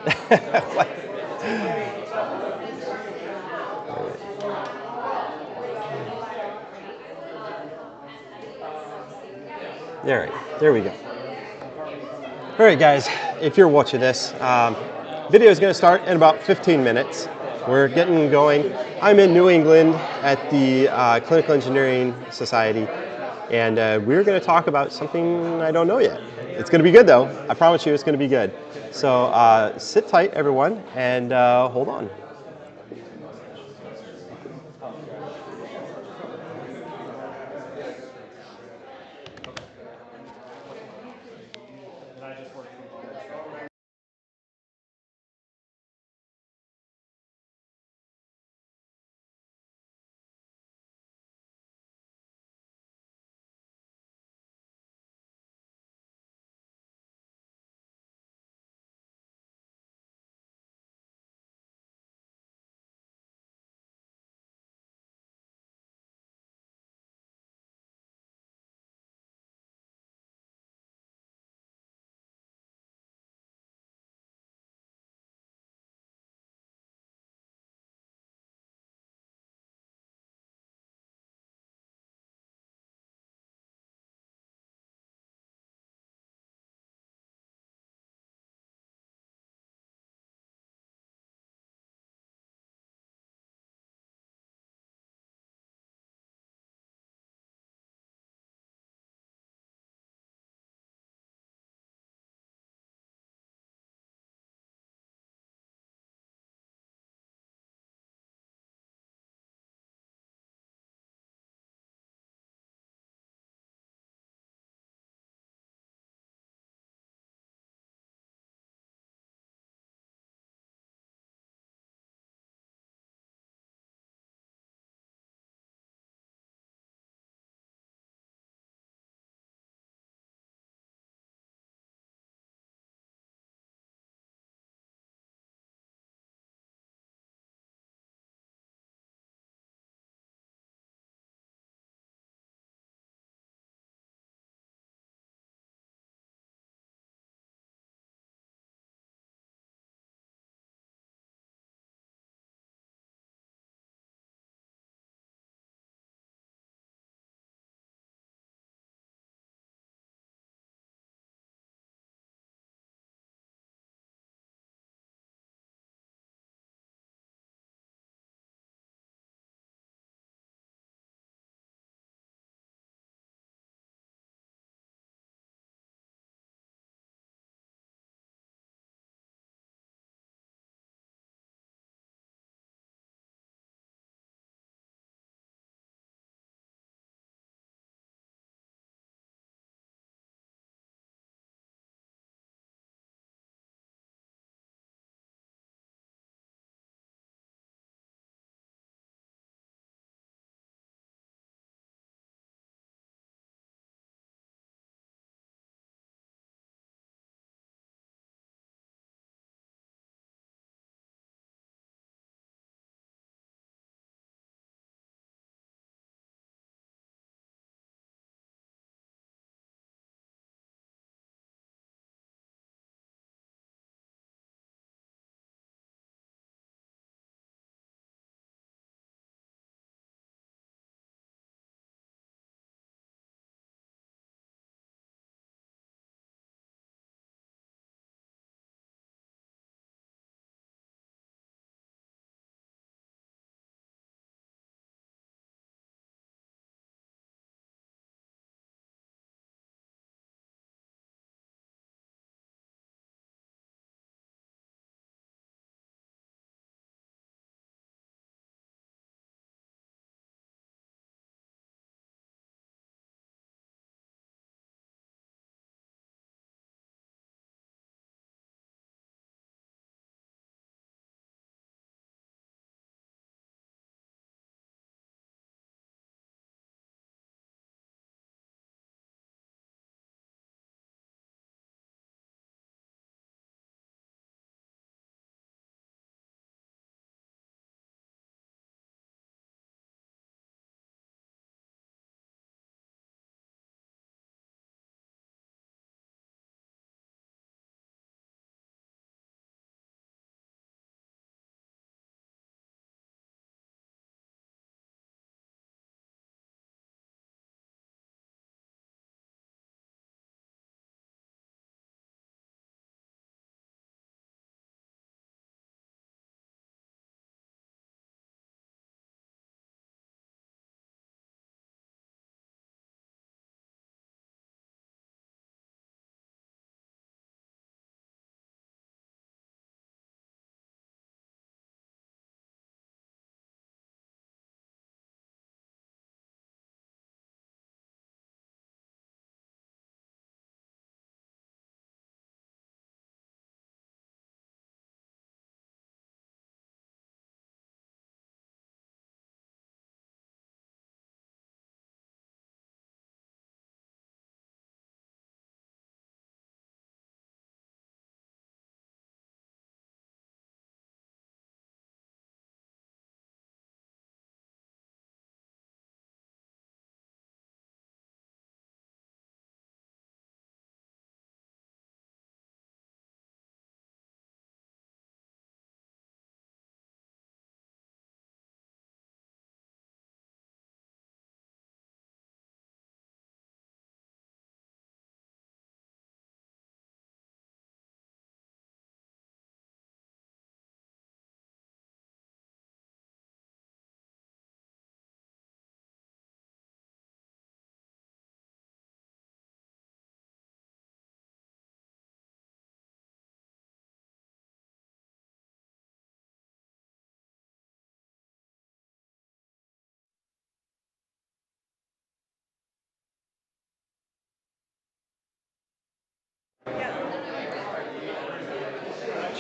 What? All right, there we go. All right, guys, if you're watching this, video is going to start in about 15 minutes. We're getting going. I'm in New England at the Clinical Engineering Society, and we're going to talk about something I don't know yet. It's going to be good, though. I promise you it's going to be good. So sit tight, everyone, and hold on.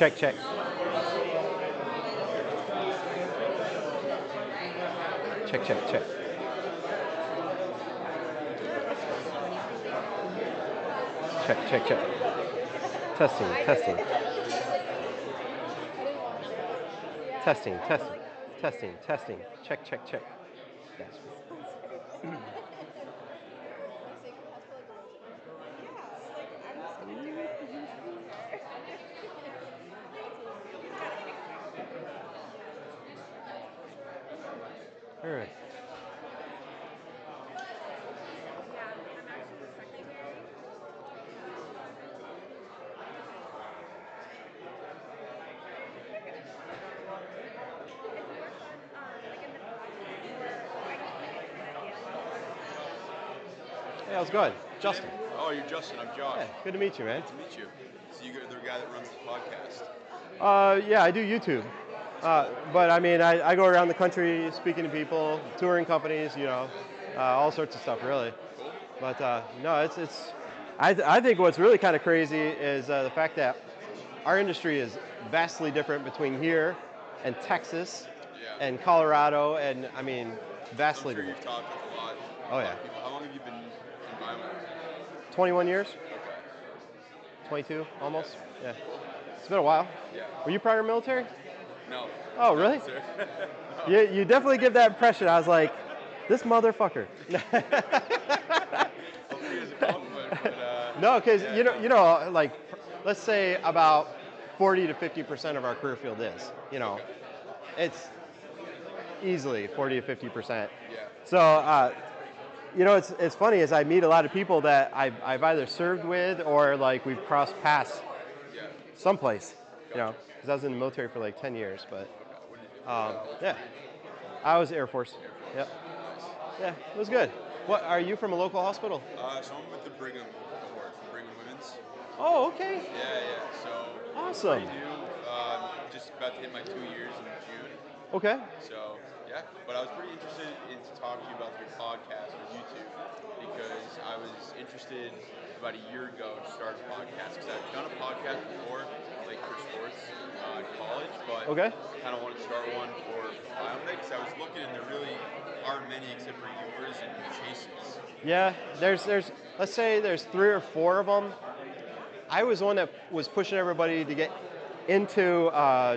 Check, check. Check, check, check. Check, check, check. Testing, testing. Testing, testing, testing, testing. Check, check, check. Yes. All right. Hey, how's it going? Justin. Oh, you're Justin. I'm Josh. Yeah, good to meet you, man. Good to meet you. So you're the guy that runs the podcast. Yeah, I do YouTube. But I mean, I go around the country speaking to people, touring companies, all sorts of stuff, really. Cool. But no, I think what's really kind of crazy is the fact that our industry is vastly different between here and Texas and Colorado, and I mean, vastly I'm sure different. you've talked with a lot. Oh yeah. People. How long have you been in biomed? 21 years, Okay. 22 almost. Yeah, Cool. it's been a while. Yeah. Were you prior military? No. Oh really? No. You definitely give that impression. I was like, this motherfucker. Hopefully it's a compliment, but, No, because yeah, like, let's say about 40 to 50% of our career field is. Okay. It's easily 40 to 50%. Yeah. So, it's funny is I meet a lot of people that I've either served with or like we've crossed paths Yeah. someplace. Gotcha. Because I was in the military for like 10 years, but Okay. What did you do? yeah, I was Air Force. Air Force. Yep. Nice. Yeah, it was good. What are you from a local hospital? So I'm with the Brigham cohort, from Brigham Women's. Oh, okay. Yeah. So Awesome. pretty new. Just about to hit my 2 years in June. Okay. So, yeah, but I was pretty interested in to talk to you about your podcast or YouTube because I was interested about a year ago to start a podcast because I've done a podcast before, like for sports in college, but kind of wanted to start one for biomed because I was looking and there really aren't many except for yours and Chase's. Yeah, there's let's say there's 3 or 4 of them. I was the one that was pushing everybody to get into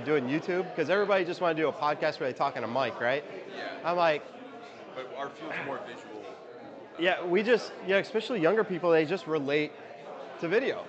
doing YouTube because everybody just want to do a podcast where they talk on a mic, right? Yeah. I'm like, But our field's more visual. yeah, especially younger people, they just relate to video.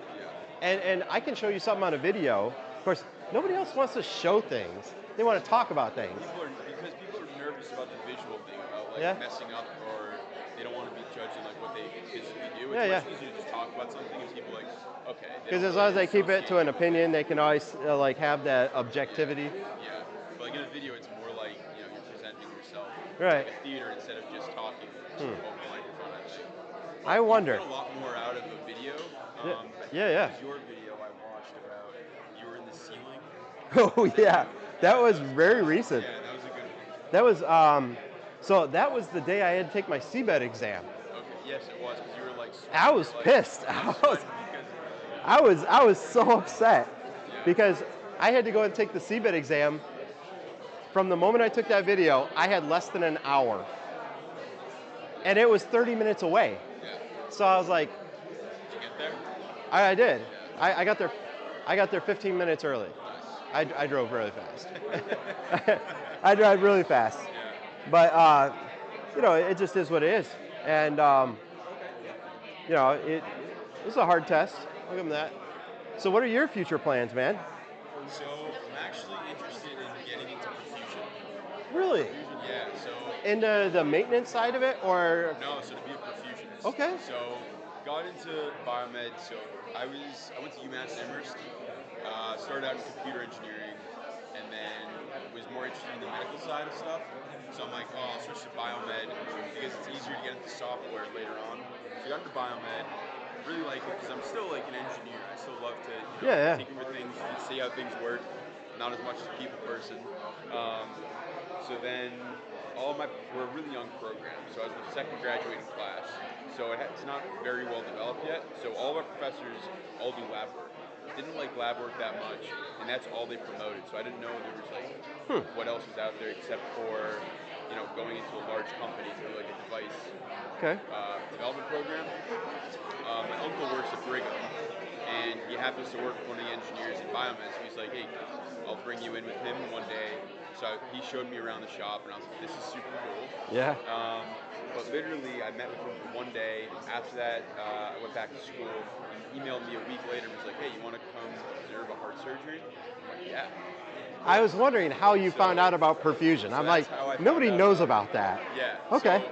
Yeah. And I can show you something on a video. Of course, nobody else wants to show things. They want to talk about things. Because people are nervous about the visual thing, about messing up, or they don't want to be judging like what they physically do. It's much easier to just talk about something and people like, okay. Because as long as they keep it to an opinion, they can always like have that objectivity. Yeah. But like in a video, it's more like you're presenting yourself. Right. Like a theater instead of just talking over the microphone. I think. I wonder. You get a lot more out of a video. Yeah. Your video I watched about you were in the ceiling. Oh yeah, that was very recent. Yeah, that was a good one. That was so that was the day I had to take my CBET exam. Okay. Yes, it was because you were like. I was pissed. I was so upset because I had to go and take the CBET exam. From the moment I took that video, I had less than an hour, and it was 30 minutes away. Yeah. So I was like, Did you get there? I did. Yeah. I got there 15 minutes early. I drove really fast. I drive really fast. Yeah. But it just is what it is. And it was a hard test. I'll give them that. So what are your future plans, man? So I'm actually interested in getting into perfusion. Really? Yeah. So. Into the maintenance side of it, or? No. So to be a perfusionist. Okay. So got into biomed. So I went to UMass Amherst. Started out in computer engineering, and then was more interested in the medical side of stuff. So I'm like, I'll switch to biomed because it's easier to get into software later on. So I got into biomed. Really like it because I'm still like an engineer. I still love to tinker with things and see how things work. Not as much as a people person. So then we're a really young program. So I was the second graduating class. So it's not very well developed yet. So all of our professors all do lab work. didn't like lab work that much, and that's all they promoted. So I didn't know there was like what else was out there except for going into a large company through like a device Okay. development program. My uncle works at Brigham, and he happens to work with one of the engineers in biomed. So he's like, "Hey, I'll bring you in with him one day." So he showed me around the shop, and I was like, "This is super cool." Yeah. But literally, I met with him for one day. After that, I went back to school. He emailed me a week later and was like, "Hey, you want to come observe a heart surgery?" I'm like, "Yeah." I was wondering how you found out about perfusion. I'm like, nobody knows about that. Yeah. Okay.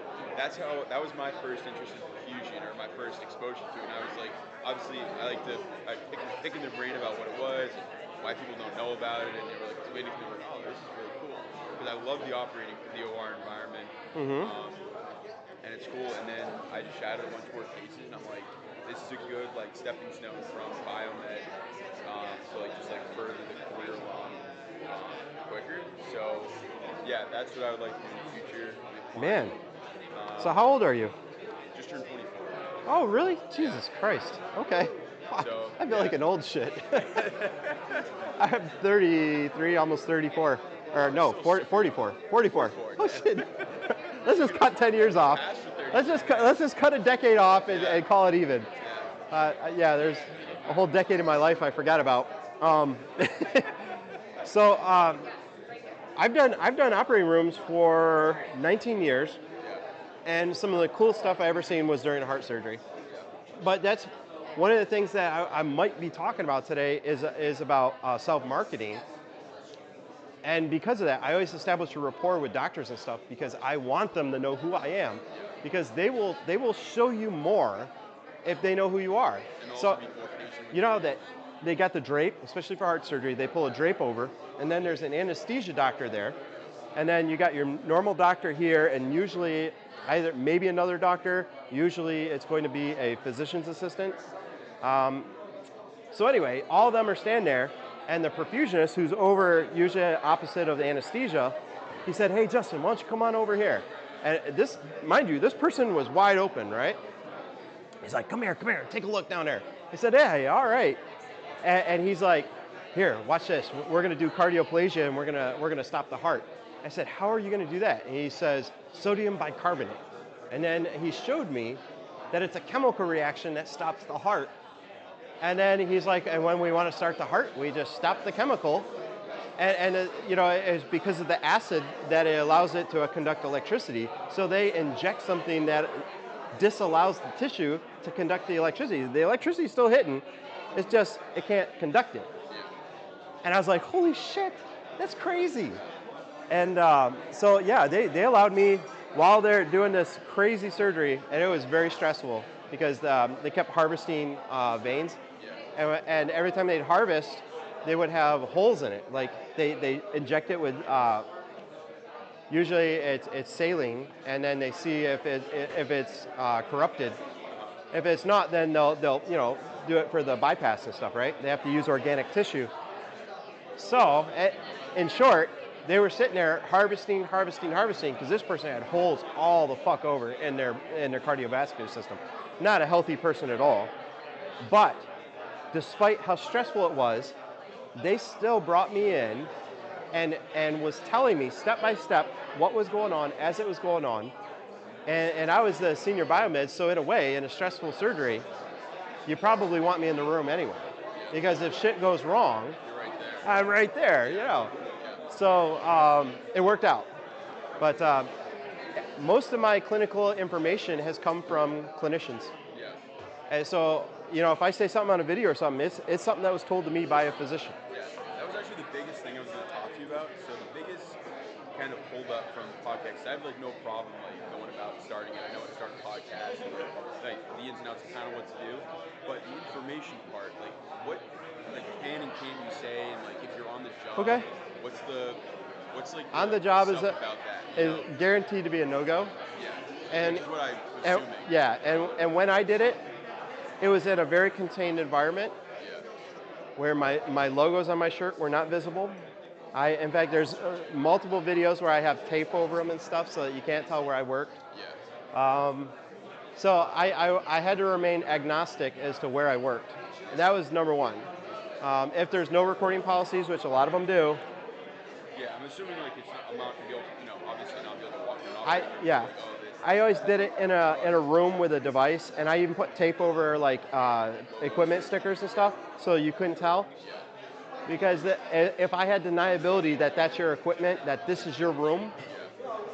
So that was my first interest in perfusion, or my first exposure to it. And I was like, obviously, I picking their brain about what it was, and why people don't know about it, and they were like explaining to me, like, oh, this is really cool, because I love the OR environment, and it's cool. And then I just shadowed a bunch more cases, and I'm like, this is a good like stepping stone from biomed to like just like further the career along quicker. So yeah, that's what I would like to do in the future. Man. So how old are you? Just turned 24. Oh, really? Jesus Christ. Okay. So, I feel like an old shit. I'm 33, almost 34. Or no, 44. 44. Oh shit. Let's just cut 10 years off. Let's just cut a decade off and call it even. Yeah, there's a whole decade of my life I forgot about. So I've done operating rooms for 19 years, and some of the coolest stuff I ever seen was during heart surgery. But that's one of the things that I might be talking about today is about self-marketing. And because of that, I always establish a rapport with doctors and stuff because I want them to know who I am, because they will show you more if they know who you are. So you know that they got the drape, especially for heart surgery, they pull a drape over, and then there's an anesthesia doctor there, and then you got your normal doctor here, and usually maybe another doctor, usually it's going to be a physician's assistant. So anyway, all of them are standing there, and the perfusionist, who's over usually opposite of the anesthesia, he said, "Hey Justin, why don't you come on over here?" And this, mind you, this person was wide open, right? He's like, come here, take a look down there. I said, "Hey, all right." And he's like, "Here, watch this. We're gonna do cardioplasia, and we're gonna stop the heart." I said, "How are you gonna do that?" And he says, "Sodium bicarbonate." And then he showed me that it's a chemical reaction that stops the heart. And then he's like, "And when we want to start the heart, we just stop the chemical." And it's because of the acid that it allows it to conduct electricity. So they inject something that disallows the tissue to conduct the electricity. The electricity is still hitting, it's just, it can't conduct it. And I was like, holy shit, that's crazy. And so yeah, they allowed me, while they're doing this crazy surgery, and it was very stressful because they kept harvesting veins. And every time they'd harvest, they would have holes in it. Like they inject it with, usually it's saline, and then they see if it's corrupted. If it's not, then they'll do it for the bypass and stuff, right? They have to use organic tissue. So in short, they were sitting there harvesting, because this person had holes all the fuck over in their cardiovascular system. Not a healthy person at all. But despite how stressful it was, they still brought me in and was telling me step by step what was going on as it was going on. And I was the senior biomed, so in a way, in a stressful surgery, you probably want me in the room anyway. Because if shit goes wrong, I'm right there, So it worked out. But most of my clinical information has come from clinicians. And so, if I say something on a video or something, it's something that was told to me by a physician. Yeah, that was actually the biggest thing I was going to talk to you about. So the biggest kind of hold up from the podcast, I have like no problem like going about starting it. I know how to start a podcast, and like the ins and outs of kind of what to do. But the information part, like what like can and can't you say, and like if you're on the job, okay, what's like on the job is about that, is guaranteed to be a no-go. Yeah, and which is what I was assuming. And when I did it, it was in a very contained environment. Where my logos on my shirt were not visible. In fact, there's multiple videos where I have tape over them and stuff so that you can't tell where I worked. So I had to remain agnostic as to where I worked. And that was number one. If there's no recording policies, which a lot of them do, Yeah, I'm assuming like I'm not gonna be able to, obviously not be able to walk in an I operating room. yeah, Like, oh, this. I always did it in a room with a device, and I even put tape over like equipment stickers and stuff, so you couldn't tell. Yeah. Because if I had deniability that that's your equipment, that this is your room,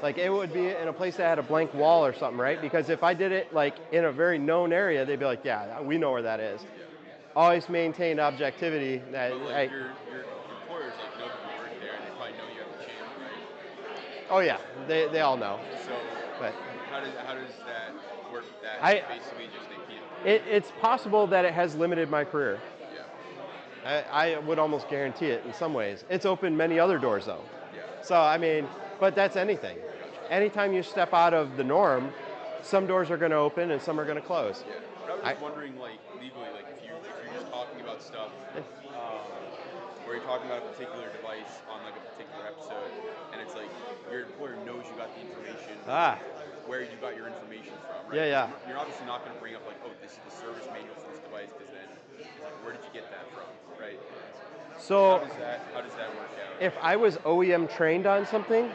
like it would be in a place that had a blank wall or something, right? Because if I did it like in a very known area, they'd be like, yeah, we know where that is. Always maintain objectivity. That, But like your employers like know that you work there, and they probably know you have the channel, right? oh yeah, they all know. So But how does that work? With that basically just they can't. it's possible that it has limited my career. Yeah. I would almost guarantee it in some ways. It's opened many other doors though. Yeah. So I mean, but that's anything. Gotcha. Anytime you step out of the norm, some doors are going to open and some are going to close. Yeah. But I was just wondering, like legally, like if you're just talking about stuff, where you're talking about a particular device on like a particular episode, and it's like your employer knows you got the information. Where you got your information from, right? Yeah. You're obviously not going to bring up like, oh, this is the service manual for this device, because then it's like, where did you get that from, right? So how does that work out? if I was OEM trained on something,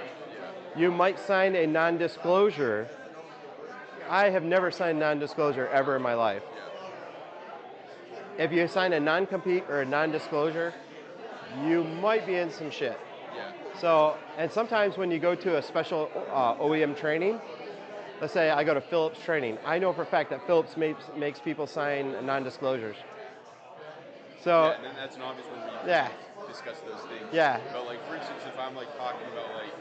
you might sign a non-disclosure. I have never signed non-disclosure ever in my life. If you sign a non-compete or a non-disclosure, you might be in some shit. So, and sometimes when you go to a special OEM training, let's say I go to Philips training, I know for a fact that Philips makes people sign non-disclosures. So, and then that's an obvious one where you discuss those things. Yeah. But like, for instance, if I'm like talking about like,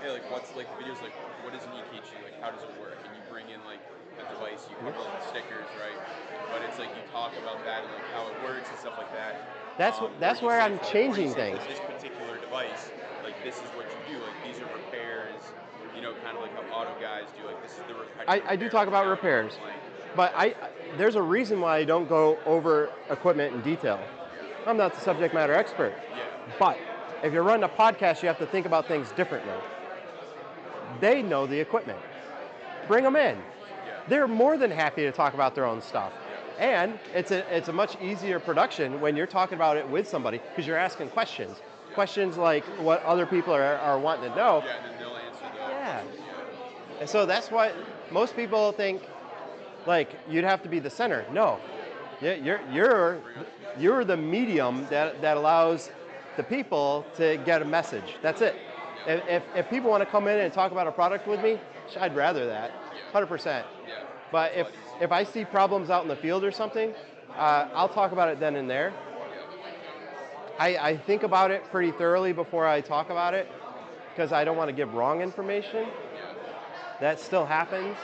hey, like what's like the videos like, what is an EKG? Like, how does it work? And you bring in like the device, you cover like the stickers, right? But it's like you talk about that and like how it works and stuff like that. That's where I'm changing things. This particular device, like this is what you do. Like these are repairs. Kind of like how auto guys do. Like this is the repair. I do talk about repairs, but there's a reason why I don't go over equipment in detail. I'm not the subject matter expert. But if you're running a podcast, you have to think about things differently. They know the equipment. Bring them in. They're more than happy to talk about their own stuff. And it's a much easier production when you're talking about it with somebody because you're asking questions. Questions like what other people are wanting to know. Yeah, and then they'll answer those. Yeah. And so that's why most people think like you'd have to be the center. No. You're the medium that allows the people to get a message. That's it. If people want to come in and talk about a product with me, I'd rather that, 100%. But if I see problems out in the field or something, I'll talk about it then and there. I think about it pretty thoroughly before I talk about it because I don't want to give wrong information. That still happens,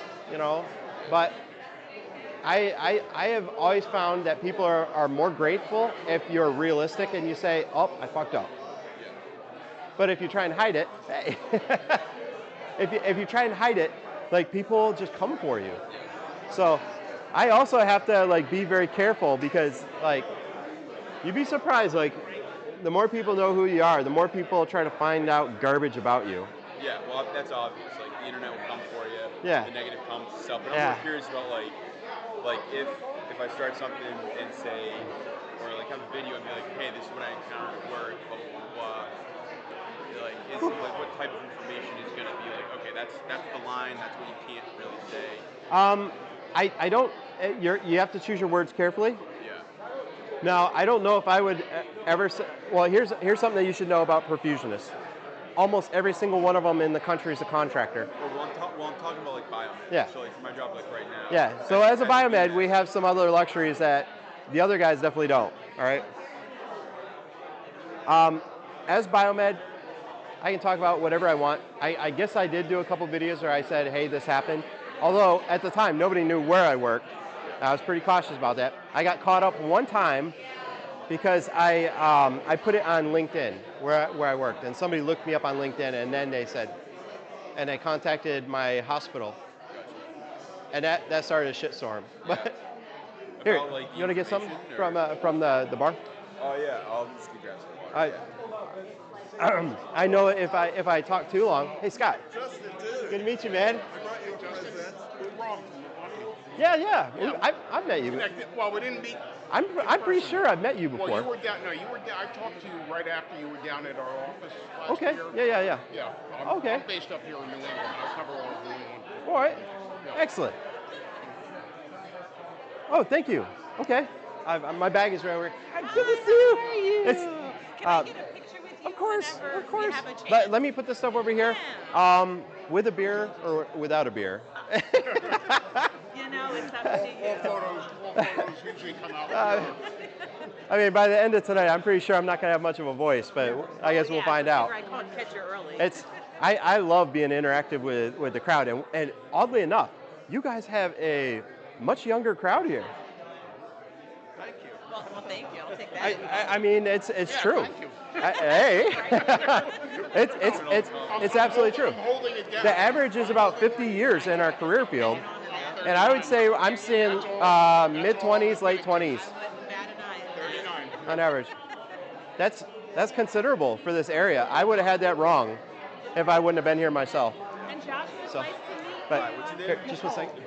but I have always found that people are more grateful if you're realistic and you say, oh, I fucked up. But if you try and hide it, hey, if you try and hide it, like people just come for you. So I also have to like be very careful because like you'd be surprised, like the more people know who you are, the more people try to find out garbage about you. Yeah, well that's obvious. Like the internet will come for you. Yeah. The negative comments and stuff. But I'm more curious about like if I start something and say, or like have a video and be like, hey, this is what I encountered at work, blah blah blah. Like what type of information is going to be like? Okay, that's the line. That's what you can't really say. I don't. You have to choose your words carefully. Yeah. Now, I don't know if I would ever say. Well, here's something that you should know about perfusionists. Almost every single one of them in the country is a contractor. Well, I'm talking about like biomed. Yeah. So like for my job, like right now. Yeah. So as a biomed, we have some other luxuries that the other guys definitely don't. All right. As biomed, I can talk about whatever I want. I guess I did do a couple videos where I said, hey, this happened. Although at the time, nobody knew where I worked. I was pretty cautious about that. I got caught up one time because I put it on LinkedIn where I worked. And somebody looked me up on LinkedIn and then they said, and they contacted my hospital. And that started a shitstorm. But here, like, you want to get something from the bar? Oh yeah, I'll just grab some water. I know if I talk too long. Hey Scott. Justin, dude. Good to meet you, man. I brought you a present. What's wrong? Yeah. Yeah. I've met you. Well, we didn't meet. I'm pretty sure I've met you before. Well, you were down. No, you were down. I talked to you right after you were down at our office last Okay. year. Yeah. Yeah. Okay. I'm based up here in New England. I cover all of New England. All right. Yeah. Excellent. Oh, thank you. Okay. My bag is right over here. Good to see you. How are you? It's, Can I get a picture with you? of course. whenever we have a chance? Let me put this stuff over here. Yeah. With a beer or without a beer. You know, it's up to you. All photos usually come out. I mean, by the end of tonight, I'm pretty sure I'm not going to have much of a voice, but I guess we'll find out. I caught catch you early. I love being interactive with the crowd, and oddly enough, you guys have a much younger crowd here. Thank you. Well, thank you. I'll take that. I mean, it's true. Thank you. Hey, it's absolutely true. I'm holding it down. The average is about 50 years in our career field, and I would say I'm seeing mid-20s, late 20s I wouldn't bat an eye. 39. on average. That's considerable for this area. I would have had that wrong if I wouldn't have been here myself. And Josh, it's So, nice to meet you. But what's your here, name? just one second.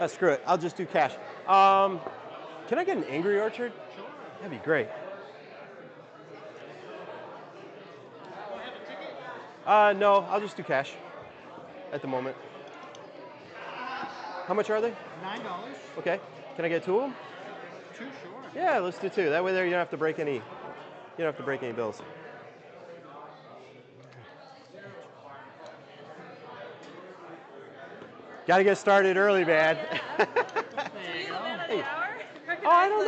Screw it. I'll just do cash. Can I get an Angry Orchard? Sure. That'd be great. No, I'll just do cash at the moment. How much are they? $9. Okay. Can I get two of them? Two, sure. Yeah, let's do two. That way there you don't have to break any bills. Got to get started early, man. There you go. Hey. Oh, I don't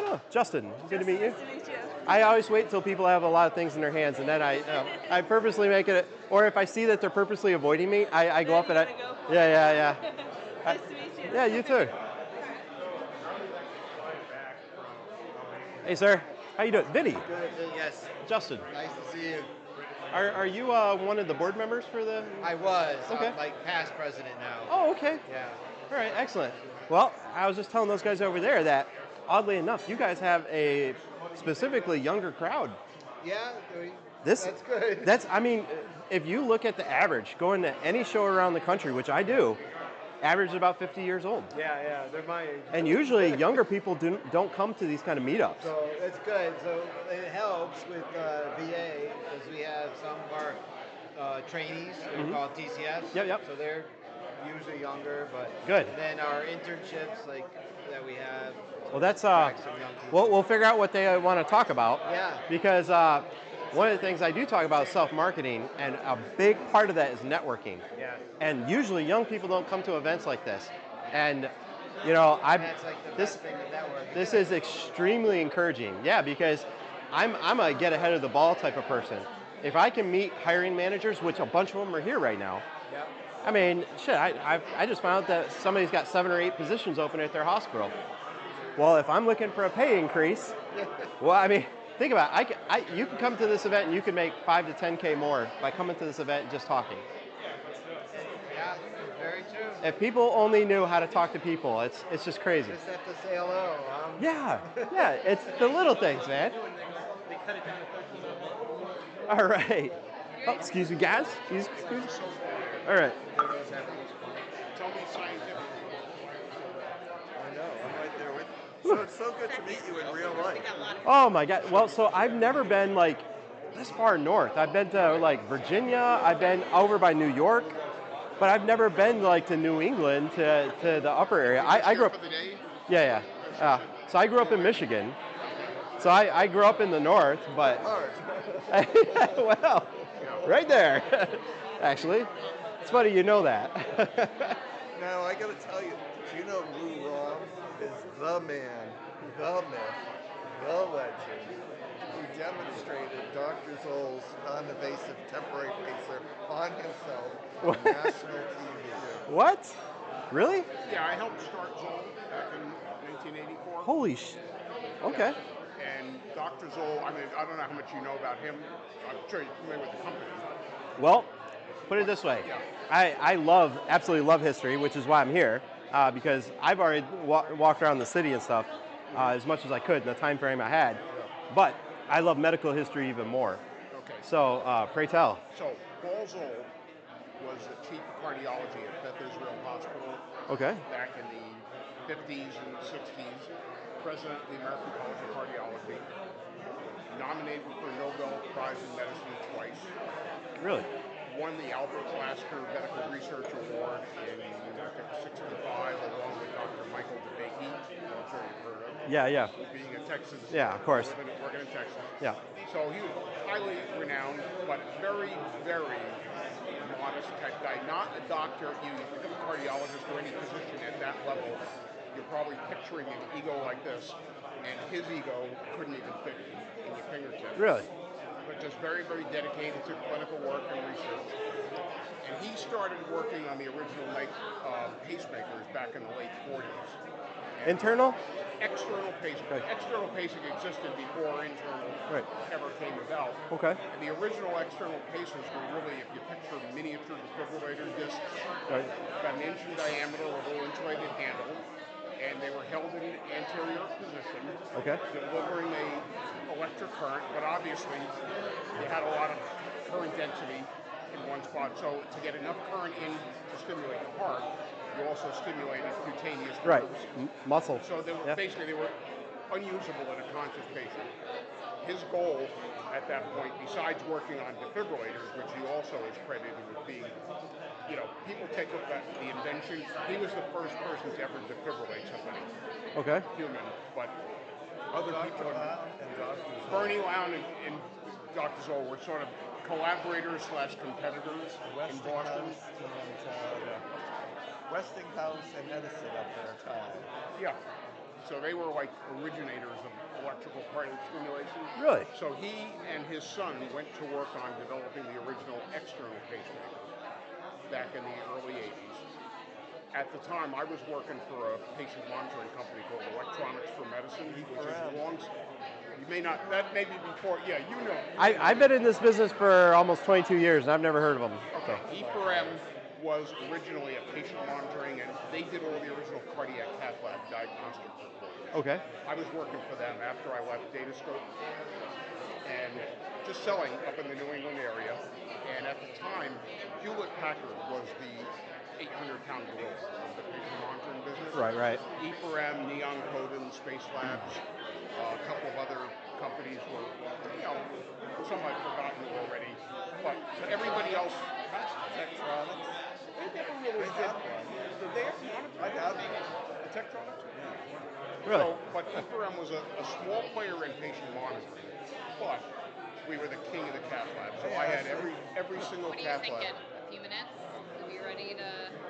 know. Justin, good to meet you. Nice to meet you. I always wait till people have a lot of things in their hands, and then I purposely make it. Or if I see that they're purposely avoiding me, I go Then up you and gotta go for yeah. Nice to meet you. Yeah, you too. Hey, sir. How you doing, Vinny? Good, yes. Justin. Nice to see you. Are you one of the board members for the? I was. Okay. I'm like past president now. Oh, okay. Yeah. All right, excellent. Well, I was just telling those guys over there that, oddly enough, you guys have a specifically younger crowd. Yeah, This that's good. I mean, if you look at the average, going to any show around the country, which I do, average is about 50 years old. Yeah, they're my age. And usually younger people don't come to these kind of meetups. So it's good. So it helps with VA because we have some of our trainees, they're called TCS. Yep. So they're usually younger, but Good. then our internships like that we have. Well, that's attract some young people. we'll figure out what they want to talk about. Yeah. Because one of the things I do talk about is self-marketing, and a big part of that is networking. Yeah. And usually young people don't come to events like this. And you know, That's like the best thing with networking. this is extremely encouraging. Yeah, because I'm a get ahead of the ball type of person. If I can meet hiring managers, which a bunch of them are here right now, Yep. I mean, shit, I just found out that somebody's got 7 or 8 positions open at their hospital. Well, if I'm looking for a pay increase, well, I mean, think about it. You can come to this event and you can make 5 to 10K more by coming to this event and just talking. Yeah, very true. If people only knew how to talk to people, it's just crazy. Just have to say hello. Yeah, it's the little things, man. All right. Oh, excuse me, guys. Excuse me. All right. Tell me scientific. I know, I'm right there with you. So it's so good to meet you in real life. Oh my God. Well, so I've never been like this far north. I've been to like Virginia. I've been over by New York, but I've never been like to New England to the upper area. I grew up. For the day? Yeah. So I grew up in Michigan. So I grew up in the north, but well, right there. Actually, it's funny you know that. Now, I gotta tell you, do you know Lou Rom is the man, the myth, the legend who demonstrated Dr. Zoll's non-invasive temporary pacer on himself on national TV. What? Really? Yeah, I helped start Zoll back in 1984. Holy Okay. And Dr. Zoll, I mean, I don't know how much you know about him. I'm sure you're familiar with the company. Well, put it this way. Yeah. I absolutely love history, which is why I'm here, because I've already walked around the city and stuff. as much as I could in the time frame I had. But I love medical history even more. Okay. So pray tell. So Paul Zoll was the chief of cardiology at Beth Israel Hospital Okay. back in the 50s and 60s, president of the American College of Cardiology, nominated for a Nobel Prize in Medicine twice, Really? won the Albert Lasker Medical Research Award in, I think, 65, along with Dr. Michael DeBakey, I'm sure you've heard of. Yeah. Being a Texas, Yeah, of course. working in Texas. Yeah. So he was highly renowned, but very, very modest type guy. Not a doctor. You think of a cardiologist or any physician at that level, you're probably picturing an ego like this, and his ego couldn't even fit in your fingertip. Really? But just very, very dedicated to clinical work and research. And he started working on the original pacemakers back in the late 40s. And Internal? external pacing. Okay. External pacing existed before internal ever came about. Okay. And the original external pacers were really, if you picture miniature defibrillator discs, Right. about an inch in diameter with a little insulated handle, and they were held in an anterior position, Okay. delivering a electric current, but obviously you had a lot of current density in one spot. So to get enough current in to stimulate the heart, you also stimulated cutaneous Right. nerves. Muscle. So they were Yeah. basically they were unusable in a conscious patient. His goal at that point, besides working on defibrillators, which he also is credited with being, people take up the invention. He was the first person to ever defibrillate somebody, Okay. human, but other people, And Dr. Bernie Lown and Dr. Zoll were sort of collaborators / competitors in Boston. Westinghouse and Edison of their time. Yeah. So they were like originators of electrical cardiac stimulation. Really? So he and his son went to work on developing the original external pacemaker back in the early 80s. At the time, I was working for a patient monitoring company called Electronics for Medicine, which belongs. You may not. That may be before. Yeah, you know. I've been in this business for almost 22 years, and I've never heard of them. Okay. E4M was originally a patient monitoring, and they did all the original cardiac cath lab diagnostic reports. Okay. I was working for them after I left Datascope and just selling up in the New England area. And at the time, Hewlett Packard was the 800-pound gorilla of the patient monitoring business. Right. E4M, Neon Coden, Space Labs, a couple of other companies were, some I've forgotten already. But everybody else, Tektronix. they never really did. Did they ever monitor? I have one. The Tektronix? Really? So, but E4M was a small player in patient monitoring, but we were the king of the cath lab. So I had every single What are you cath thinking? lab. A few minutes? Are we ready to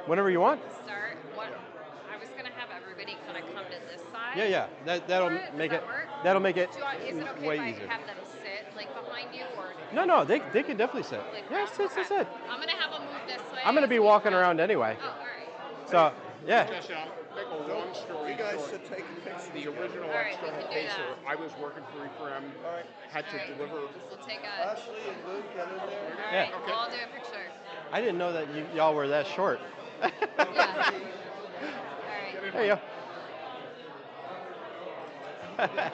Whenever you want. start? I was gonna have everybody kind of come to this side. Yeah. That'll for it. make Does it. that work? That'll make it Do you want, is it okay way if I easier. have them sit like behind you or No, they can definitely sit. like Yeah, that? sit. Okay. I'm gonna have them move this way. I'm gonna be walking around anyway. Oh, all right. So yeah. Just make a long story You guys short. should take a picture. The original All right, we external can do pacer, that. I was working for E4M, had to All right. deliver. We'll take a. Ashley and Luke, get in there. All Yeah. right. Okay. We'll all do a picture. I didn't know that y'all were that short. Yeah. All right. There you go. Nice.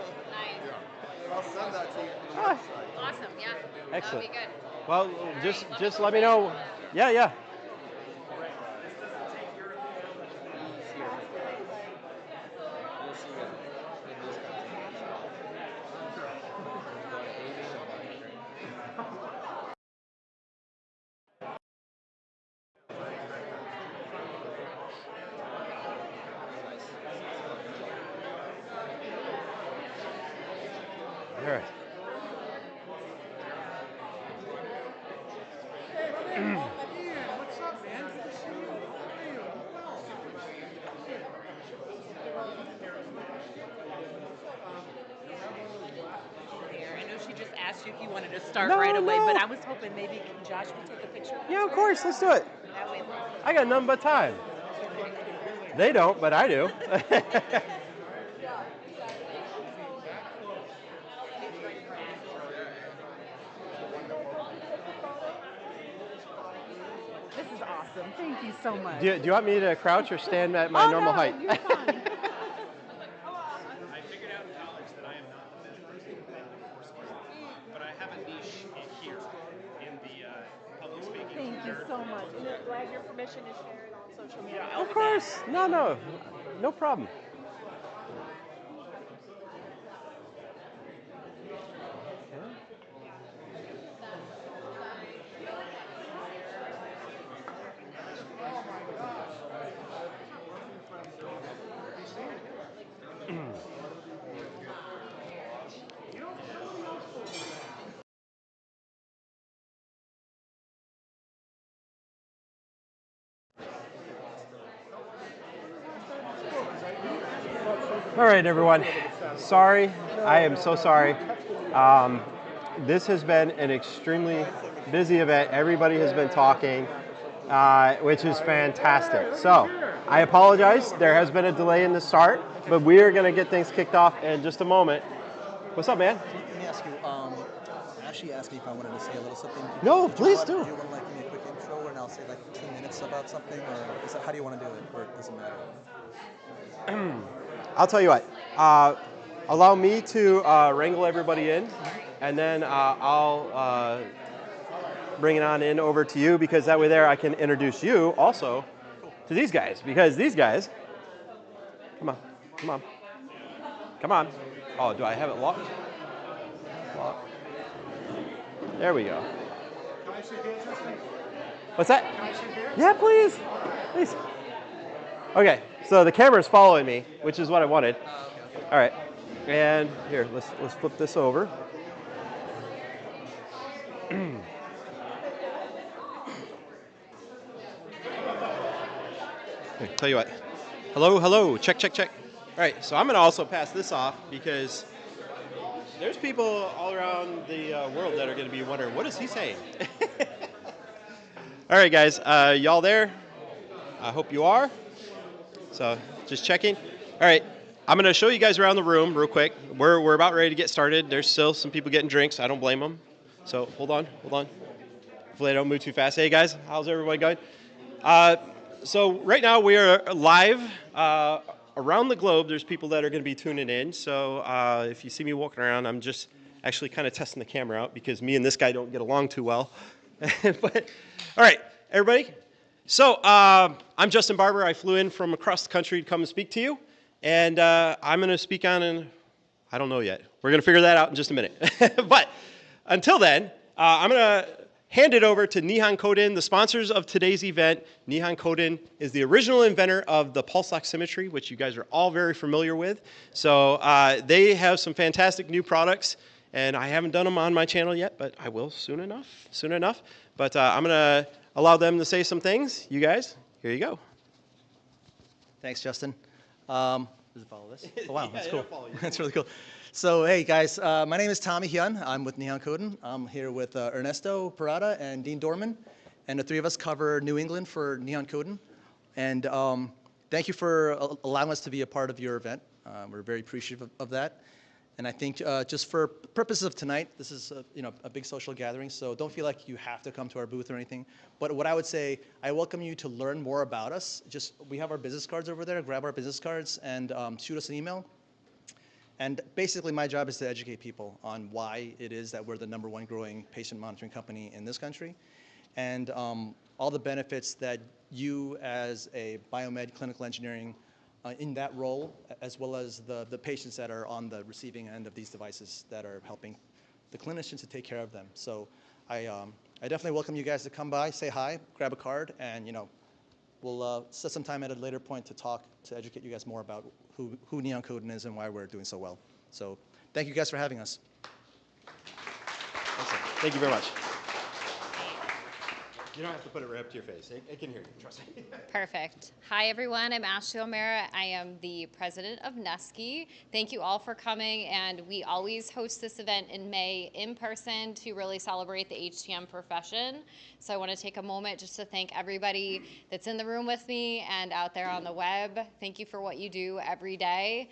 I'll send that to you for the Ah. website. Awesome. Yeah. Excellent. That would be good. Well, All just right, just let me know. Yeah. All right. What's up, man? Good to see you. How are you? There. I know she just asked you if you wanted to start No, right away, no. but I was hoping maybe Josh would take a picture. Yeah, of course. Let's do it. That way. I got nothing but time. They don't, but I do. This is awesome. Thank you so much. Do you want me to crouch or stand at my normal height? You're fine. a niche here in the public speaking. Thank you so much. And do I have your permission to share it on social media? Of course. No, no, no problem. All right, everyone. Sorry, I am so sorry. This has been an extremely busy event. Everybody has been talking, which is fantastic. So I apologize. There has been a delay in the start, but we are going to get things kicked off in just a moment. What's up, man? Let me ask you, Ashley asked me if I wanted to say a little something. No, please do. Do you want to like give me a quick intro and I'll say like 2 minutes about something, or is that, how do you want to do it, or it doesn't matter? I'll tell you what. Allow me to wrangle everybody in, and then I'll bring it on in over to you, because that way there I can introduce you also to these guys, because these guys, come on, come on, come on. Oh, do I have it locked? Locked. There we go. What's that? Yeah, please. Please. Okay, so the camera's following me, which is what I wanted. All right, and here, let's flip this over. Here, tell you what. Hello, hello, check, check, check. All right, so I'm gonna also pass this off, because there's people all around the world that are gonna be wondering, what is he saying? All right, guys, y'all there? I hope you are. So just checking. All right, I'm gonna show you guys around the room real quick. We're about ready to get started. There's still some people getting drinks. I don't blame them. So hold on, hold on. Hopefully I don't move too fast. Hey guys, how's everybody going? So right now we are live around the globe. There's people that are going to be tuning in. So if you see me walking around, I'm just actually kind of testing the camera out, because me and this guy don't get along too well. But all right, everybody. So I'm Justin Barber. I flew in from across the country to come and speak to you, and I'm going to speak on an, I don't know yet. We're going to figure that out in just a minute. But until then, I'm going to hand it over to Nihon Kohden, the sponsors of today's event. Nihon Kohden is the original inventor of the pulse oximetry, which you guys are all very familiar with. So they have some fantastic new products, and I haven't done them on my channel yet, but I will soon enough, soon enough. But I'm going to allow them to say some things. You guys, here you go. Thanks, Justin. Does it follow this? Oh, wow, Yeah, that's it'll cool. follow you. That's really cool. So, hey, guys, my name is Tommy Hyun. I'm with Nihon Kohden. I'm here with Ernesto Parada and Dean Dorman, and the three of us cover New England for Nihon Kohden. And thank you for allowing us to be a part of your event. We're very appreciative of that. And I think just for purposes of tonight, this is a big social gathering, so don't feel like you have to come to our booth or anything. But what I would say, I welcome you to learn more about us. We have our business cards over there. Grab our business cards and shoot us an email. And basically, my job is to educate people on why it is that we're the #1 growing patient monitoring company in this country, and all the benefits that you as a biomed clinical engineering in that role, as well as the patients that are on the receiving end of these devices that are helping the clinicians to take care of them. So I definitely welcome you guys to come by, say hi, grab a card, and we'll set some time at a later point to talk, to educate you guys more about who Nihon Kohden is and why we're doing so well. So thank you guys for having us. Awesome. Thank you very much. You don't have to put it right up to your face. It can hear you, trust me. Perfect. Hi, everyone. I'm Ashley O'Mara. I am the president of Nesky. Thank you all for coming, and we always host this event in May in person to really celebrate the HTM profession. So I want to take a moment just to thank everybody that's in the room with me and out there on the web. Thank you for what you do every day.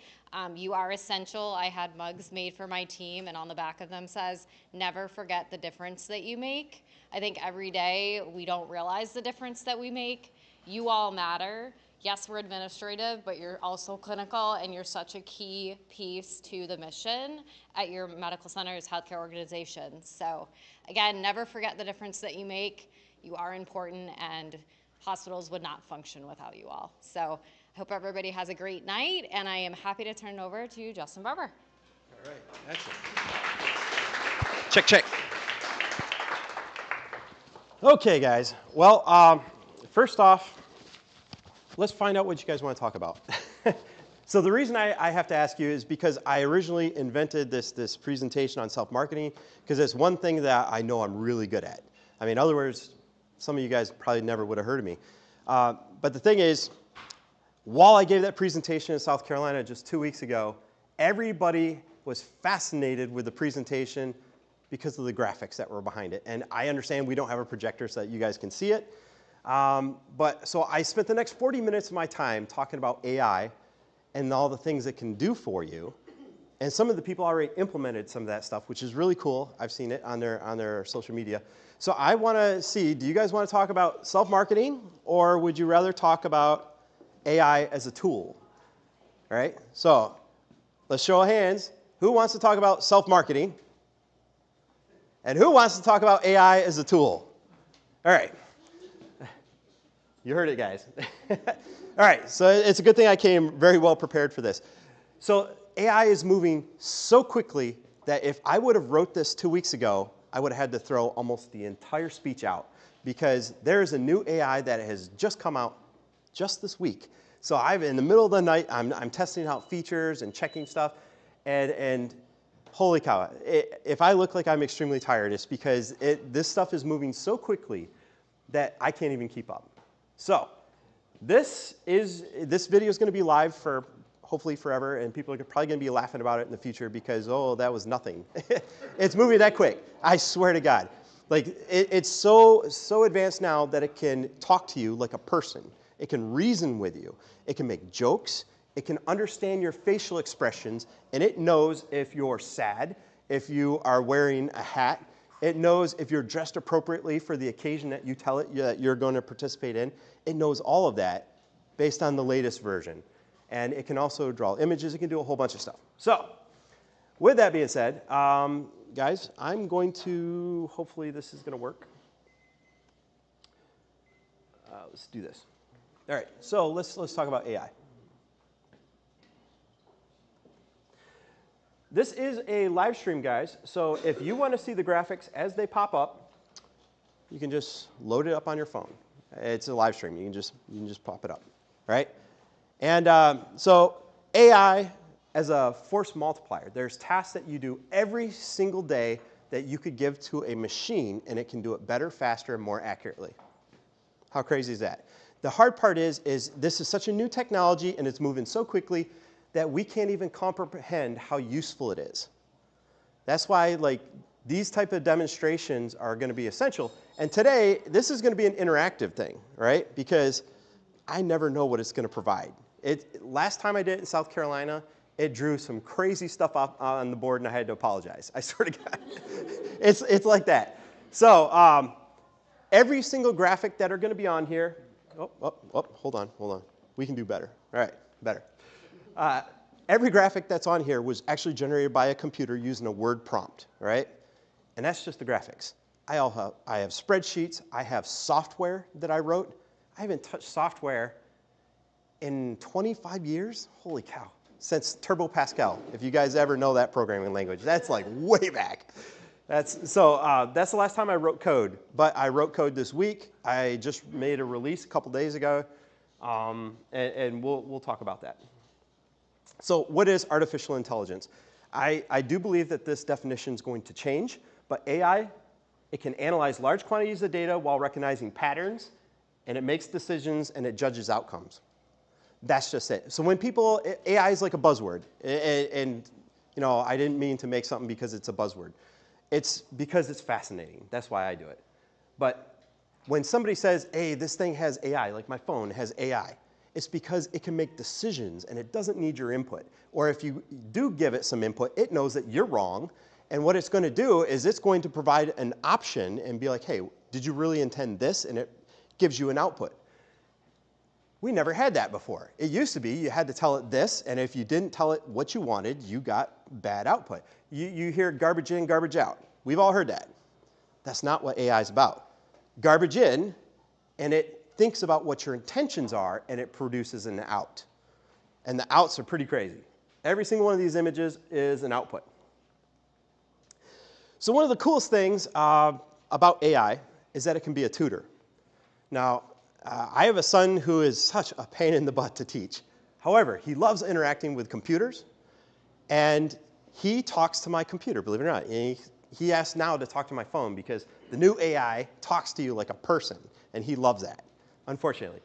You are essential. I had mugs made for my team, and on the back of them says, never forget the difference that you make. I think every day we don't realize the difference that we make. You all matter. yes, we're administrative, but you're also clinical, and you're such a key piece to the mission at your medical centers, healthcare organizations. So again, never forget the difference that you make. You are important, and hospitals would not function without you all. So I hope everybody has a great night, and I am happy to turn it over to Justin Barber. All right, excellent. Check, check. Okay, guys. Well, first off, let's find out what you guys want to talk about. So the reason I have to ask you is because I originally invented this presentation on self-marketing because it's one thing that I know I'm really good at. I mean, in other words, some of you guys probably never would have heard of me. But the thing is, while I gave that presentation in South Carolina just 2 weeks ago, everybody was fascinated with the presentation because of the graphics that were behind it. And I understand we don't have a projector so that you guys can see it. So I spent the next 40 minutes of my time talking about AI and all the things it can do for you. And some of the people already implemented some of that stuff, which is really cool. I've seen it on their social media. So I want to see, do you guys want to talk about self-marketing, or would you rather talk about AI as a tool? All right, so let's show of hands. Who wants to talk about self-marketing? And who wants to talk about AI as a tool? All right. You heard it, guys. All right, so it's a good thing I came very well prepared for this. So AI is moving so quickly that if I would have wrote this 2 weeks ago, I would have had to throw almost the entire speech out because there is a new AI that has just come out just this week. So in the middle of the night, I'm testing out features and checking stuff, and holy cow, if I look like I'm extremely tired, it's because this stuff is moving so quickly that I can't even keep up. So this video is going to be live for hopefully forever, and people are probably going to be laughing about it in the future because, oh, that was nothing. It's moving that quick. I swear to God. Like, it's so advanced now that it can talk to you like a person. It can reason with you. It can make jokes. It can understand your facial expressions, and it knows if you're sad, if you are wearing a hat. It knows if you're dressed appropriately for the occasion that you tell it that you're going to participate in. It knows all of that based on the latest version. And it can also draw images. It can do a whole bunch of stuff. So with that being said, guys, I'm going to, hopefully this is going to work. Let's do this. All right, so let's talk about AI. This is a live stream, guys. So if you want to see the graphics as they pop up, you can just load it up on your phone. It's a live stream. You can just pop it up, right? And so AI as a force multiplier. There's tasks that you do every single day that you could give to a machine, and it can do it better, faster, and more accurately. How crazy is that? The hard part is this is such a new technology, and it's moving so quickly that we can't even comprehend how useful it is. That's why these type of demonstrations are going to be essential. And today, this is going to be an interactive thing, right? Because I never know what it's going to provide. Last time I did it in South Carolina, it drew some crazy stuff up on the board, and I had to apologize. I swear to God. It's like that. So every single graphic that are going to be on here, hold on. We can do better. All right, better. Every graphic that's on here was actually generated by a computer using a word prompt, right? And that's just the graphics. I have spreadsheets. I have software that I wrote. I haven't touched software in 25 years. Holy cow. Since Turbo Pascal, if you guys ever know that programming language. That's like way back. That's the last time I wrote code. But I wrote code this week. I just made a release a couple days ago, and we'll talk about that. So what is artificial intelligence? I do believe that this definition is going to change, but AI, it can analyze large quantities of data while recognizing patterns, and it makes decisions, and it judges outcomes. That's just it. So when AI is like a buzzword, and I didn't mean to make something because it's a buzzword. It's because it's fascinating. That's why I do it. But when somebody says, hey, this thing has AI, like my phone has AI, it's because it can make decisions, and it doesn't need your input. Or if you do give it some input, it knows that you're wrong, and what it's going to do is it's going to provide an option and be like, hey, did you really intend this? And it gives you an output. We never had that before. It used to be you had to tell it this, and if you didn't tell it what you wanted, you got bad output. You hear garbage in, garbage out. We've all heard that. That's not what AI is about. Garbage in, and it thinks about what your intentions are, and it produces an out. And the outs are pretty crazy. Every single one of these images is an output. So one of the coolest things about AI is that it can be a tutor. Now, I have a son who is such a pain in the butt to teach. However, he loves interacting with computers, and he talks to my computer, believe it or not. And he asks now to talk to my phone because the new AI talks to you like a person, and he loves that, unfortunately.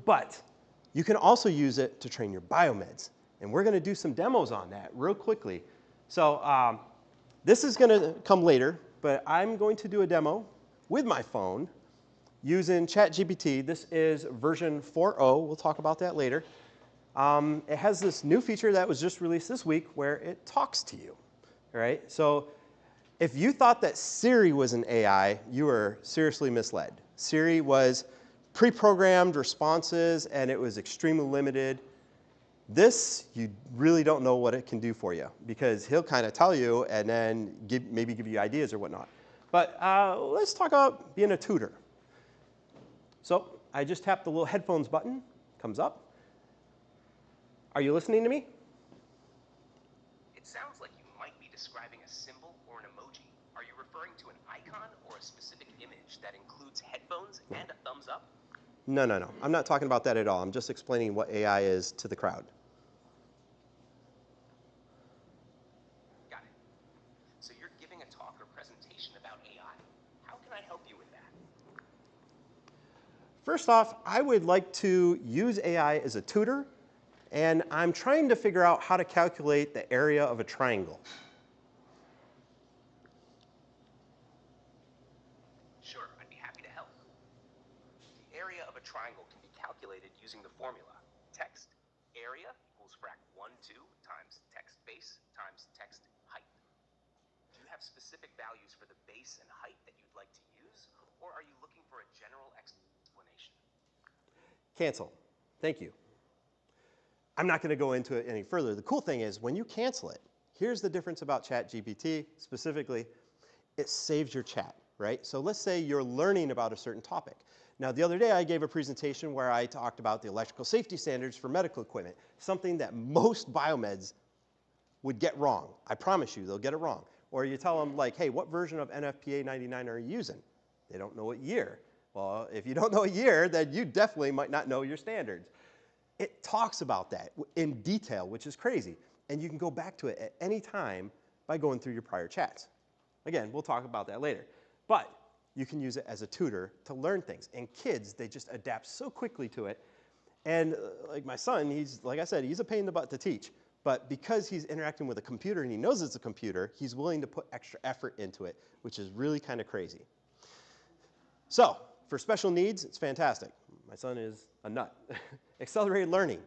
But you can also use it to train your biomeds, and we're going to do some demos on that real quickly. So this is going to come later, but I'm going to do a demo with my phone using ChatGPT. This is version 4.0. We'll talk about that later. It has this new feature that was just released this week where it talks to you. All right? So if you thought that Siri was an AI, you were seriously misled. Siri was pre-programmed responses, and it was extremely limited. This, you really don't know what it can do for you because he'll kind of tell you and then maybe give you ideas or whatnot. But let's talk about being a tutor. So I just tapped the little headphones button, comes up. Are you listening to me? It sounds like you might be describing a symbol or an emoji. Are you referring to an icon or a specific image that includes headphones and a thumbs up? No, no, no. I'm not talking about that at all. I'm just explaining what AI is to the crowd. Got it. So you're giving a talk or presentation about AI. How can I help you with that? First off, I would like to use AI as a tutor, and I'm trying to figure out how to calculate the area of a triangle. Sure, I'd be happy to help. The area of a triangle can be calculated using the formula. Text area equals frac 1, 2 times text base times text height. Do you have specific values for the base and height that you'd like to use, or are you looking for a general explanation? Cancel. Thank you. I'm not going to go into it any further. The cool thing is when you cancel it, here's the difference about ChatGPT specifically. It saves your chat, right? So let's say you're learning about a certain topic. Now, the other day I gave a presentation where I talked about the electrical safety standards for medical equipment, something that most biomeds would get wrong. I promise you, they'll get it wrong. Or you tell them, like, hey, what version of NFPA 99 are you using? They don't know what year. Well, if you don't know a year, then you definitely might not know your standards. It talks about that in detail, which is crazy. And you can go back to it at any time by going through your prior chats. Again, we'll talk about that later. But you can use it as a tutor to learn things. And kids, they just adapt so quickly to it. And like my son, he's, like I said, he's a pain in the butt to teach. But because he's interacting with a computer and he knows it's a computer, he's willing to put extra effort into it, which is really kind of crazy. So for special needs, it's fantastic. My son is a nut. Accelerated learning.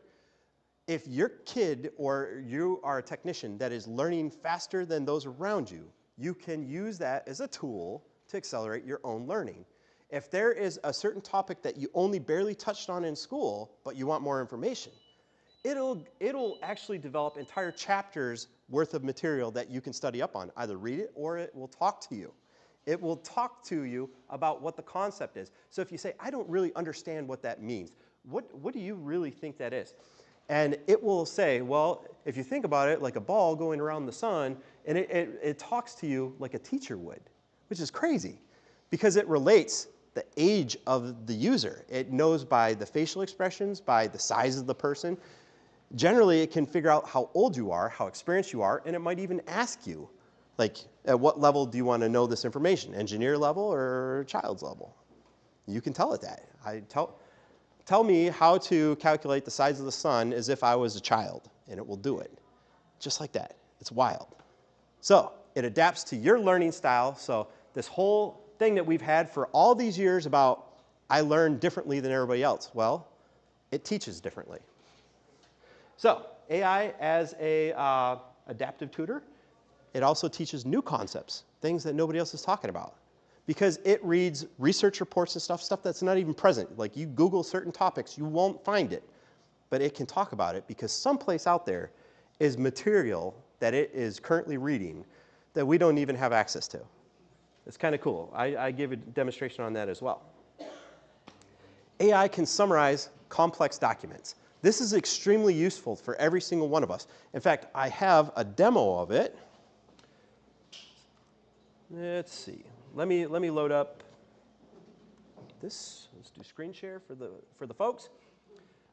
If your kid or you are a technician that is learning faster than those around you, you can use that as a tool to accelerate your own learning. If there is a certain topic that you only barely touched on in school, but you want more information, it'll actually develop entire chapters worth of material that you can study up on. Either read it or it will talk to you. It will talk to you about what the concept is. So if you say, I don't really understand what that means, what do you really think that is? And it will say, well, if you think about it like a ball going around the sun, and it talks to you like a teacher would, which is crazy because it relates the age of the user. It knows by the facial expressions, by the size of the person. Generally, it can figure out how old you are, how experienced you are, and it might even ask you, like, at what level do you want to know this information? Engineer level or child's level? You can tell it that. Tell me how to calculate the size of the sun as if I was a child, and it will do it. Just like that. It's wild. So it adapts to your learning style. So this whole thing that we've had for all these years about I learn differently than everybody else, well, it teaches differently. So AI as a adaptive tutor, it also teaches new concepts, things that nobody else is talking about. because it reads research reports and stuff that's not even present. Like you Google certain topics, you won't find it, but it can talk about it because someplace out there is material that it is currently reading that we don't even have access to. It's kind of cool. I gave a demonstration on that as well. AI can summarize complex documents. This is extremely useful for every single one of us. In fact, I have a demo of it. Let's see. Let me load up this. Let's do screen share for the folks.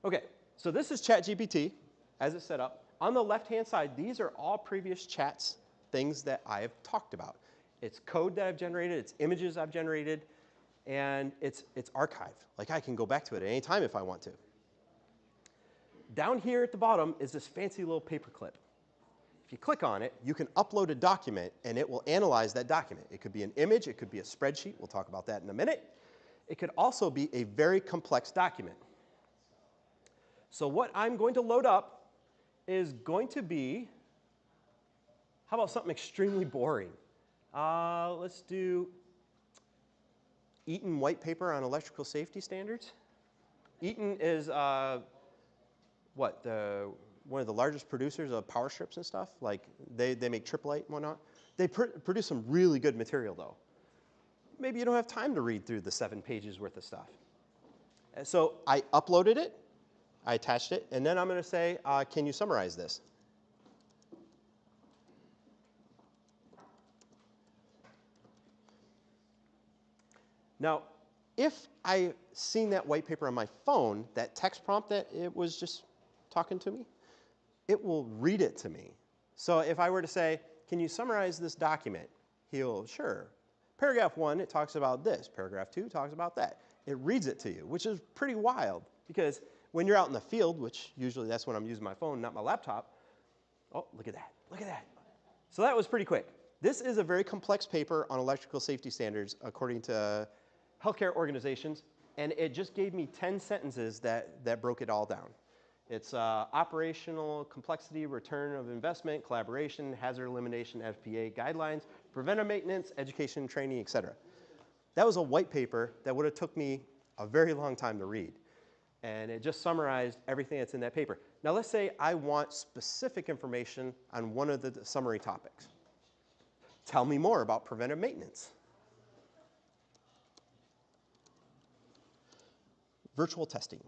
Okay, so this is ChatGPT as it's set up. On the left-hand side, these are all previous chats, things that I have talked about. It's code that I've generated, it's images I've generated, and it's archived. Like I can go back to it at any time if I want to. Down here at the bottom is this fancy little paperclip. If you click on it, you can upload a document, and it will analyze that document. It could be an image, it could be a spreadsheet. We'll talk about that in a minute. It could also be a very complex document. So what I'm going to load up is going to be, how about something extremely boring? Let's do Eaton white paper on electrical safety standards. Eaton is one of the largest producers of power strips and stuff. Like they make Triplite and whatnot. They produce some really good material though. Maybe you don't have time to read through the 7 pages worth of stuff. And so I uploaded it, I attached it, and then I'm going to say, can you summarize this? Now, if I seen that white paper on my phone, that text prompt that it was just talking to me, it will read it to me. So if I were to say, can you summarize this document? He'll, sure. Paragraph 1, it talks about this. Paragraph 2 talks about that. It reads it to you, which is pretty wild because when you're out in the field, which usually that's when I'm using my phone, not my laptop, oh, look at that, look at that. So that was pretty quick. This is a very complex paper on electrical safety standards according to healthcare organizations, and it just gave me 10 sentences that broke it all down. It's operational complexity, return of investment, collaboration, hazard elimination, FPA guidelines, preventive maintenance, education, training, et cetera. That was a white paper that would have took me a very long time to read. And it just summarized everything that's in that paper. Now let's say I want specific information on one of the summary topics. Tell me more about preventive maintenance. Virtual testing.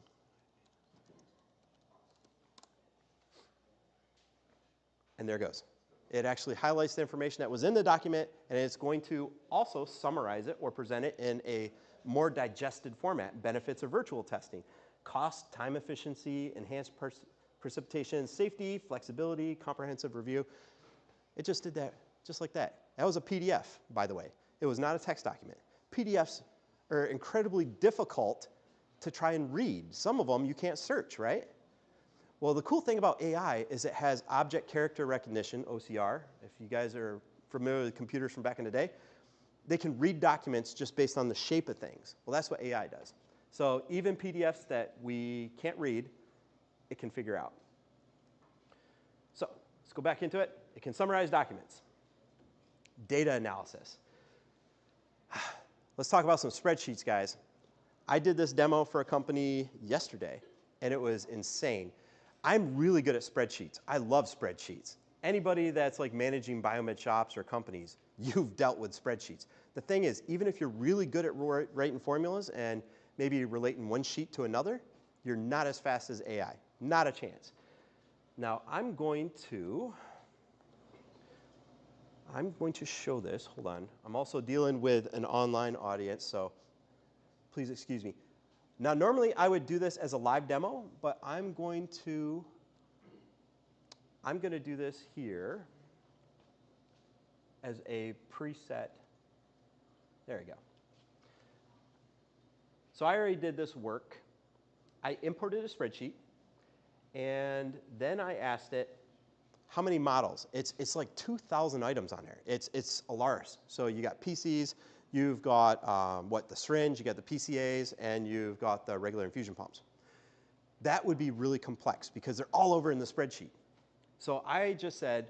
And there it goes. It actually highlights the information that was in the document, and it's going to also summarize it or present it in a more digested format. Benefits of virtual testing. Cost, time efficiency, enhanced precipitation, safety, flexibility, comprehensive review. It just did that, just like that. That was a PDF, by the way. It was not a text document. PDFs are incredibly difficult to try and read. Some of them you can't search, right? Well, the cool thing about AI is it has object character recognition, OCR. If you guys are familiar with computers from back in the day, they can read documents just based on the shape of things. Well, that's what AI does. So even PDFs that we can't read, it can figure out. So let's go back into it. It can summarize documents. Data analysis. Let's talk about some spreadsheets, guys. I did this demo for a company yesterday, and it was insane. I'm really good at spreadsheets. I love spreadsheets. Anybody that's like managing biomed shops or companies, you've dealt with spreadsheets. The thing is, even if you're really good at writing formulas and maybe relating one sheet to another, you're not as fast as AI. Not a chance. Now, I'm going to show this. Hold on. I'm also dealing with an online audience, so please excuse me. Now, normally I would do this as a live demo, but I'm going to do this here as a preset. There we go. So I already did this work. I imported a spreadsheet, and then I asked it how many models. It's like 2,000 items on there. It's Alaris. So you got PCs. You've got the syringe, you got the PCAs, and you've got the regular infusion pumps. That would be really complex because they're all over in the spreadsheet. So I just said,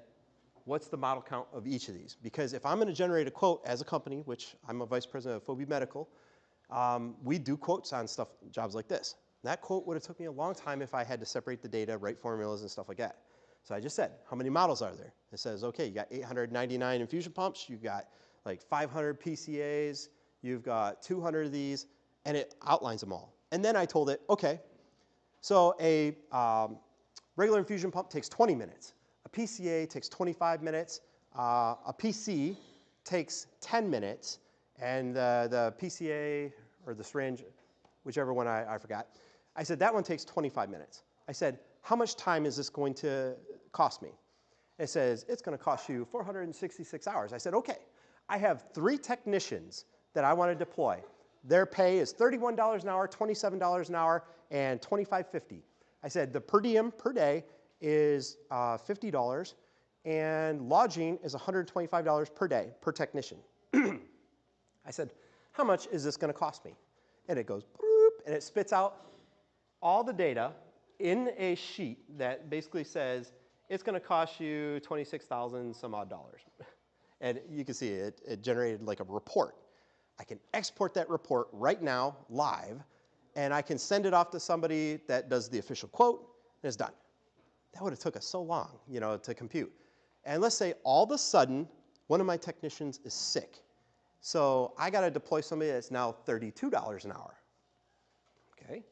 what's the model count of each of these? Because if I'm going to generate a quote as a company, which I'm a vice president of Phoebe Medical, we do quotes on stuff, jobs like this. That quote would have took me a long time if I had to separate the data, write formulas and stuff like that. So I just said, how many models are there? It says, okay, you got 899 infusion pumps, you've got like 500 PCAs, you've got 200 of these, and it outlines them all. And then I told it, okay, so a regular infusion pump takes 20 minutes. A PCA takes 25 minutes. A PC takes 10 minutes. And the PCA, or the syringe, whichever one I forgot, I said, that one takes 25 minutes. I said, how much time is this going to cost me? It says, it's going to cost you 466 hours. I said, okay, I have 3 technicians that I want to deploy. Their pay is $31 an hour, $27 an hour, and $25.50. I said, the per diem per day is $50, and lodging is $125 per day per technician. I said, how much is this going to cost me? And it goes, boop, and it spits out all the data in a sheet that basically says, it's going to cost you 26,000 some odd dollars. And you can see it generated like a report. I can export that report right now, live, and I can send it off to somebody that does the official quote, and it's done. That would have took us so long, to compute. And let's say all of a sudden, one of my technicians is sick. So I got to deploy somebody that's now $32 an hour. Okay.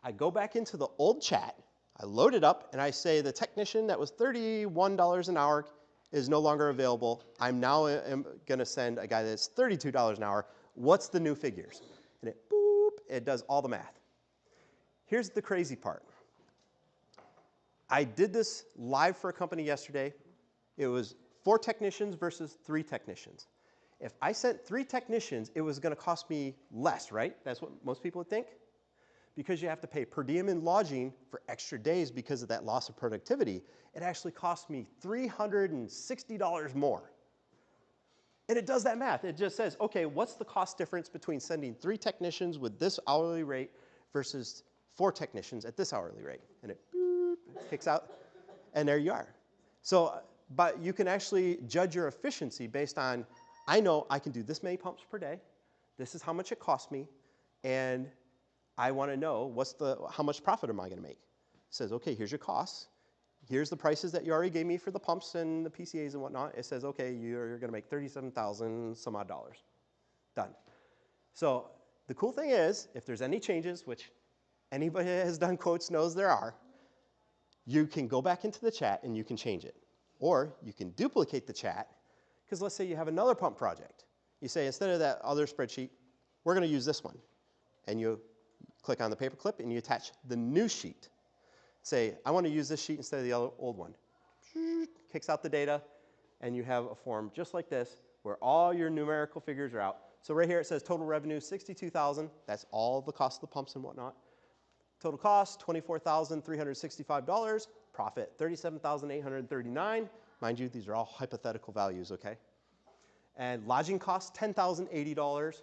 I go back into the old chat, I load it up, and I say the technician that was $31 an hour is no longer available. I'm now going to send a guy that's $32 an hour. What's the new figures? And it, boop, it does all the math. Here's the crazy part. I did this live for a company yesterday. It was 4 technicians versus 3 technicians. If I sent 3 technicians, it was going to cost me less, right? That's what most people would think. Because you have to pay per diem and lodging for extra days because of that loss of productivity, it actually cost me $360 more. And it does that math. It just says, okay, what's the cost difference between sending 3 technicians with this hourly rate versus 4 technicians at this hourly rate? And it boop, kicks out, and there you are. So, but you can actually judge your efficiency based on, I know I can do this many pumps per day, this is how much it costs me, and I want to know how much profit am I going to make? It says, okay, here's your costs. Here's the prices that you already gave me for the pumps and the PCAs and whatnot. It says, okay, you're going to make 37,000 some odd dollars. Done. So the cool thing is, if there's any changes, which anybody that has done quotes knows there are, you can go back into the chat and you can change it. Or you can duplicate the chat, because let's say you have another pump project. You say, instead of that other spreadsheet, we're going to use this one. And you click on the paperclip and you attach the new sheet. Say, I want to use this sheet instead of the old one. Kicks out the data, and you have a form just like this where all your numerical figures are out. So right here it says total revenue, $62,000. That's all the cost of the pumps and whatnot. Total cost, $24,365. Profit, $37,839. Mind you, these are all hypothetical values, okay? And lodging costs, $10,080.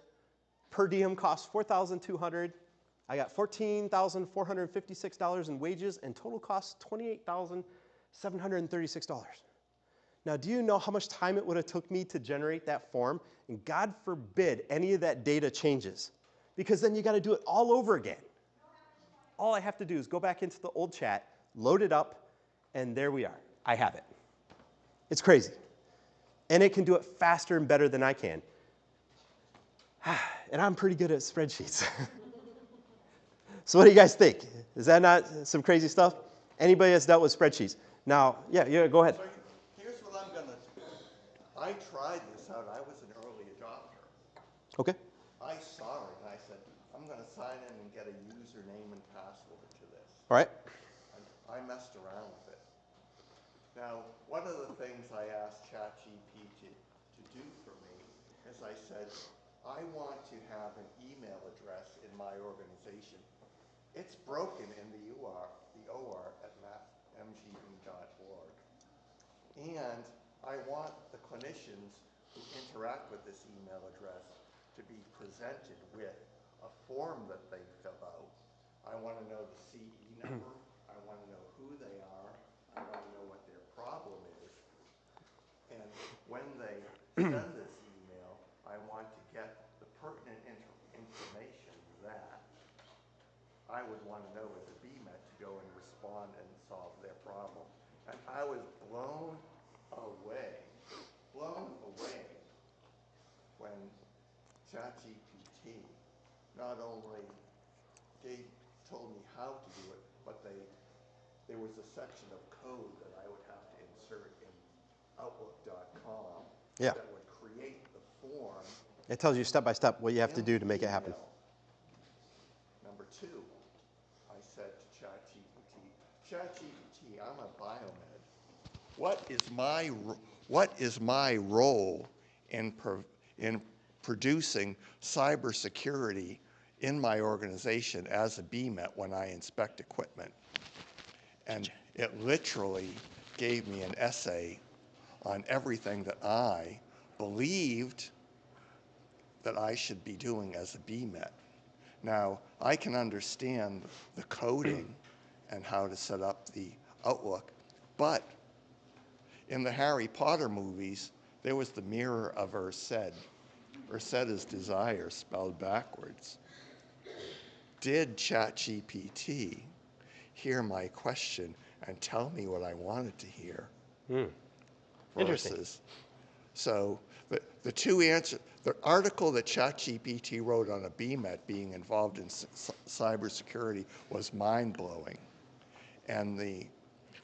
Per diem costs, $4,200. I got $14,456 in wages, and total costs, $28,736. Now, do you know how much time it would have took me to generate that form? And God forbid any of that data changes, because then you got to do it all over again. All I have to do is go back into the old chat, load it up, and there we are. I have it. It's crazy. And it can do it faster and better than I can. And I'm pretty good at spreadsheets. So what do you guys think? Is that not some crazy stuff? Anybody that's dealt with spreadsheets? Now, yeah, go ahead. So here's what I'm going to do. I tried this out. I was an early adopter. Okay. I saw it, and I said, I'm going to sign in and get a username and password to this. All right. And I messed around with it. Now, one of the things I asked ChatGPT to do for me is I said, I want to have an email address in my organization. It's broken in the OR at mgb.org. And I want the clinicians who interact with this email address to be presented with a form that they fill out. I want to know the CE number. I want to know who they are. I want to know what their problem is. when they send this email, I want to get the pertinent information that I would want to know as a BMET to go and respond and solve their problem. And I was blown away when ChatGPT not only told me how to do it, but there was a section of code that I would have to insert in Outlook.com Yeah. that would create the form. It tells you step by step what you have to do to make it happen. Number two, I said to ChatGPT, I'm a biomed. What is my role in producing cybersecurity in my organization as a BMET when I inspect equipment? And it literally gave me an essay on everything that I believed that I should be doing as a BMET. Now, I can understand the coding and how to set up the Outlook, but in the Harry Potter movies, there was the mirror of Ursed. Ursed is desire, spelled backwards. Did ChatGPT hear my question and tell me what I wanted to hear? Interesting. So the two answers, the article that ChatGPT wrote on a BMET being involved in cybersecurity was mind-blowing. And the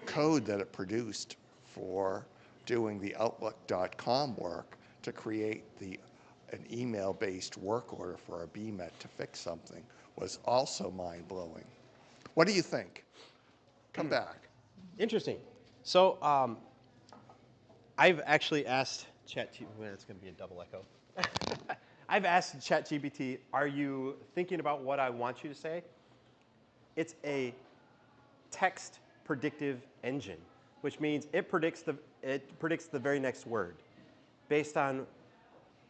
code that it produced for doing the Outlook.com work to create an email-based work order for a BMET to fix something was also mind-blowing. What do you think? Come back. Interesting. So I've actually asked ChatGPT, well, it's going to be a double echo. I've asked ChatGPT, are you thinking about what I want you to say? It's a text predictive engine, which means it predicts the very next word based on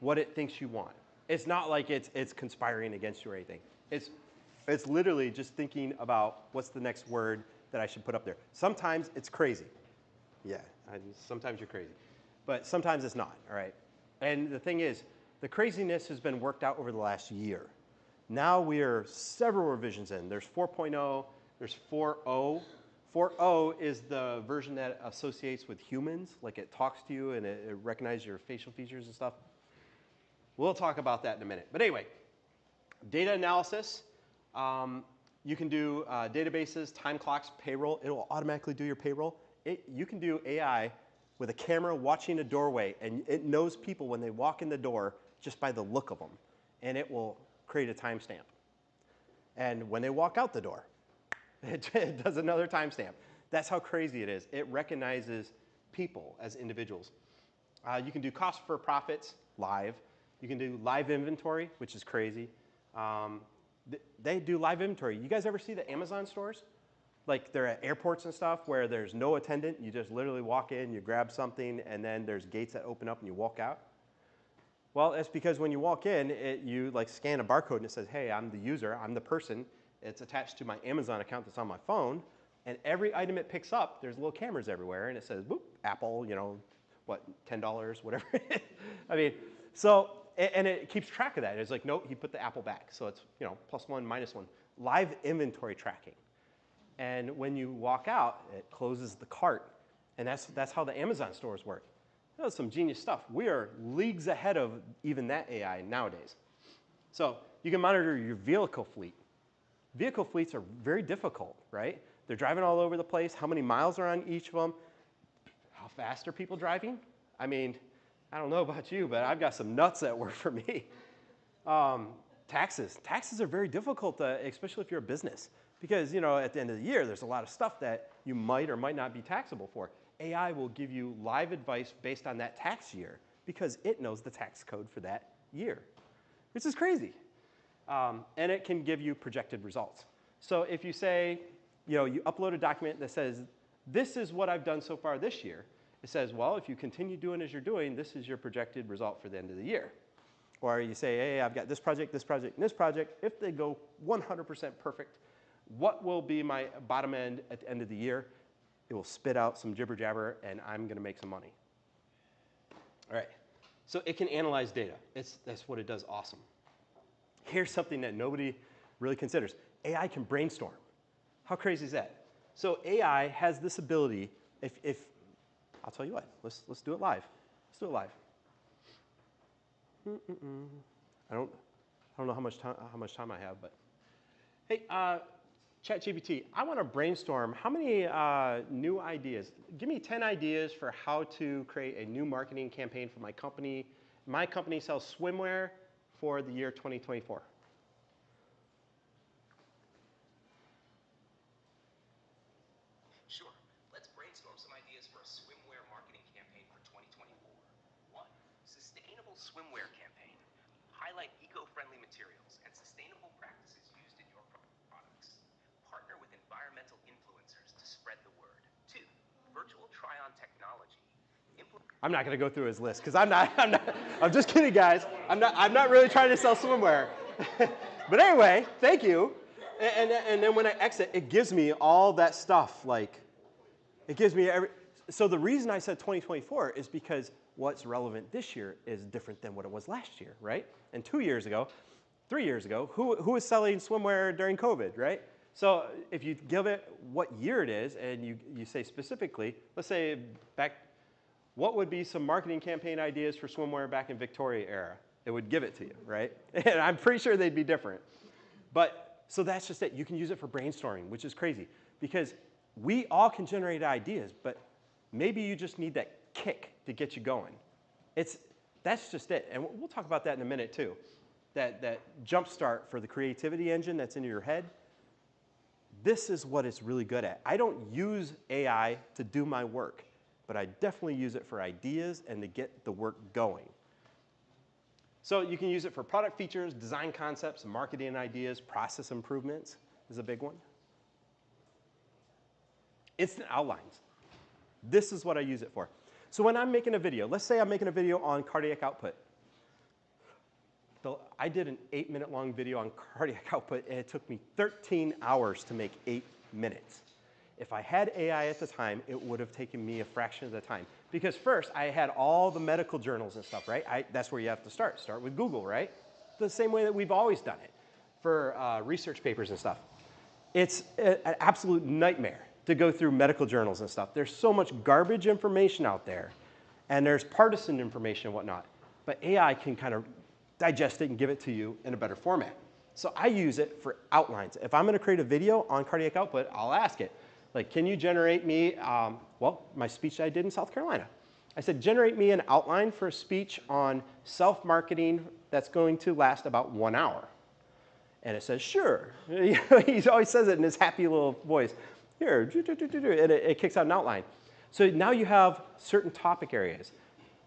what it thinks you want. It's not like it's conspiring against you or anything. It's literally just thinking about what's the next word that I should put up there. Sometimes it's crazy. Yeah, sometimes you're crazy. But sometimes it's not, all right? And the thing is, the craziness has been worked out over the last year. Now we are several revisions in. There's 4.0, there's 4.0. 4.0 is the version that associates with humans, like it talks to you and it recognizes your facial features and stuff. We'll talk about that in a minute. But anyway, data analysis. You can do databases, time clocks, payroll. It will automatically do your payroll. You can do AI with a camera watching a doorway, and it knows people when they walk in the door just by the look of them, and it will create a timestamp. And when they walk out the door, it does another timestamp. That's how crazy it is. It recognizes people as individuals. You can do cost for profits live. You can do live inventory, which is crazy. They do live inventory. You guys ever see the Amazon stores? Like they're at airports and stuff where there's no attendant. You just literally walk in, you grab something, and then there's gates that open up and you walk out. Well, it's because when you walk in, you like scan a barcode and it says, hey, I'm the user, I'm the person. It's attached to my Amazon account that's on my phone. And every item it picks up, there's little cameras everywhere, and it says, whoop, Apple, you know, what, $10, whatever. I mean, so, and it keeps track of that. It's like, nope, he put the Apple back. So it's, you know, +1, -1. Live inventory tracking. And when you walk out, it closes the cart. And that's how the Amazon stores work. That's some genius stuff. We are leagues ahead of even that AI nowadays. So you can monitor your vehicle fleet. Vehicle fleets are very difficult, right? They're driving all over the place. How many miles are on each of them? How fast are people driving? I mean, I don't know about you, but I've got some nuts that work for me. Taxes. Taxes are very difficult, especially if you're a business. Because, you know, at the end of the year, there's a lot of stuff that you might or might not be taxable for. AI will give you live advice based on that tax year because it knows the tax code for that year, which is crazy. And it can give you projected results. So if you say, you know, you upload a document that says, this is what I've done so far this year, it says, well, if you continue doing as you're doing, this is your projected result for the end of the year. Or you say, hey, I've got this project, and this project. If they go 100% perfect, what will be my bottom end at the end of the year? It will spit out some jibber jabber, and I'm going to make some money. All right, so it can analyze data. That's what it does awesome. Here's something that nobody really considers. AI can brainstorm. How crazy is that? So AI has this ability, if I'll tell you what, let's do it live. Let's do it live. I don't know how much time I have, but hey, ChatGPT, I want to brainstorm how many new ideas. Give me 10 ideas for how to create a new marketing campaign for my company. My company sells swimwear for the year 2024. Sure. Let's brainstorm some ideas for a swimwear marketing campaign for 2024. 1. Sustainable swimwear campaign. Highlight eco-friendly materials and sustainable practices used in your products. Partner with environmental influencers to spread the word. 2. Virtual try-on technology. I'm not going to go through his list because I'm just kidding, guys. I'm not really trying to sell swimwear. But anyway, thank you. And then when I exit, it gives me all that stuff. Like, it gives me so the reason I said 2024 is because what's relevant this year is different than what it was last year, right? And 2 years ago, 3 years ago, who was selling swimwear during COVID, right? So if you give it what year it is and you say specifically, let's say what would be some marketing campaign ideas for swimwear back in Victoria era? It would give it to you, right? And I'm pretty sure they'd be different. But so that's just it. You can use it for brainstorming, which is crazy because we all can generate ideas, but maybe you just need that kick to get you going. That's just it. And we'll talk about that in a minute too. That jump start for the creativity engine that's in your head. This is what it's really good at. I don't use AI to do my work, but I definitely use it for ideas and to get the work going. So you can use it for product features, design concepts, marketing ideas, process improvements is a big one. Instant outlines. This is what I use it for. So when I'm making a video, let's say I'm making a video on cardiac output. I did an 8-minute long video on cardiac output, and it took me 13 hours to make 8 minutes. If I had AI at the time, it would have taken me a fraction of the time. Because first, I had all the medical journals and stuff, right? That's where you have to start. Start with Google, right? The same way that we've always done it for research papers and stuff. It's an absolute nightmare to go through medical journals and stuff. There's so much garbage information out there, and there's partisan information and whatnot. But AI can kind of digest it and give it to you in a better format. So I use it for outlines. If I'm going to create a video on cardiac output, I'll ask it, like, can you generate me, my speech I did in South Carolina. I said, generate me an outline for a speech on self-marketing that's going to last about 1 hour. And it says, sure. He always says it in his happy little voice. Here, and it kicks out an outline. So now you have certain topic areas.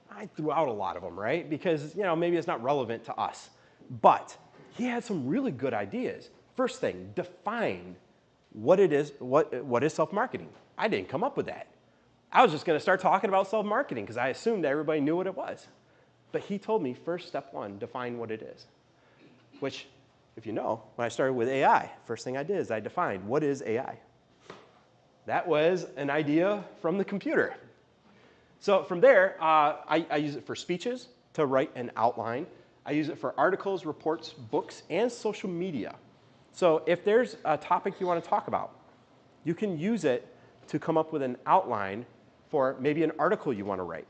I threw out a lot of them, right? Because maybe it's not relevant to us. But he had some really good ideas. First thing, define what it is, what is self-marketing. I didn't come up with that. I was just going to start talking about self-marketing because I assumed everybody knew what it was. But he told me, first step one, define what it is. Which, if you know, when I started with AI, first thing I did is I defined what is AI. That was an idea from the computer. So from there, I use it for speeches to write an outline. I use it for articles, reports, books, and social media. So if there's a topic you want to talk about, you can use it to come up with an outline for maybe an article you want to write.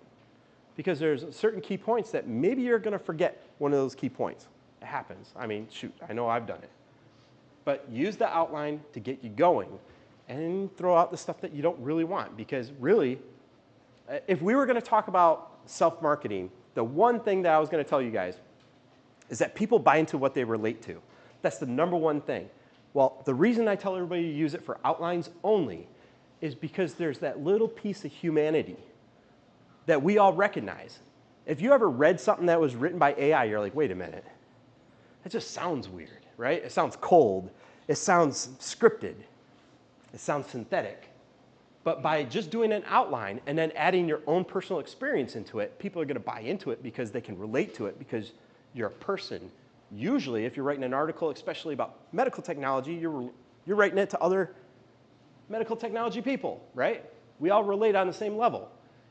Because there's certain key points that maybe you're going to forget one of those key points. It happens. I mean, shoot, I know I've done it. But use the outline to get you going and throw out the stuff that you don't really want. Because really, if we were going to talk about self-marketing, the one thing that I was going to tell you guys is that people buy into what they relate to. That's the number one thing. Well, the reason I tell everybody to use it for outlines only is because there's that little piece of humanity that we all recognize. If you ever read something that was written by AI, you're like, wait a minute. That just sounds weird, right? It sounds cold. It sounds scripted. It sounds synthetic. But by just doing an outline and then adding your own personal experience into it, people are going to buy into it because they can relate to it because you're a person. Usually, if you're writing an article, especially about medical technology, you're writing it to other medical technology people, right? We all relate on the same level.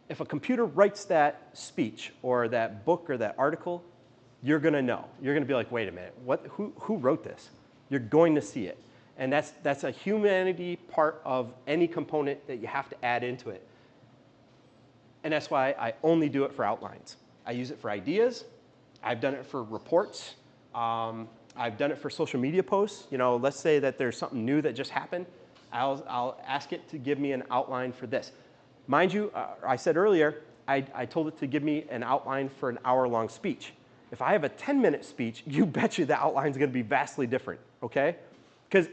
If a computer writes that speech or that book or that article, you're going to know. You're going to be like, wait a minute, who wrote this? You're going to see it. And that's a humanity part of any component that you have to add into it. And that's why I only do it for outlines. I use it for ideas. I've done it for reports. I've done it for social media posts. You know, let's say that there's something new that just happened. I'll ask it to give me an outline for this. Mind you, I said earlier, I told it to give me an outline for an hour-long speech. If I have a 10-minute speech, you bet you the outline is going to be vastly different, okay? Because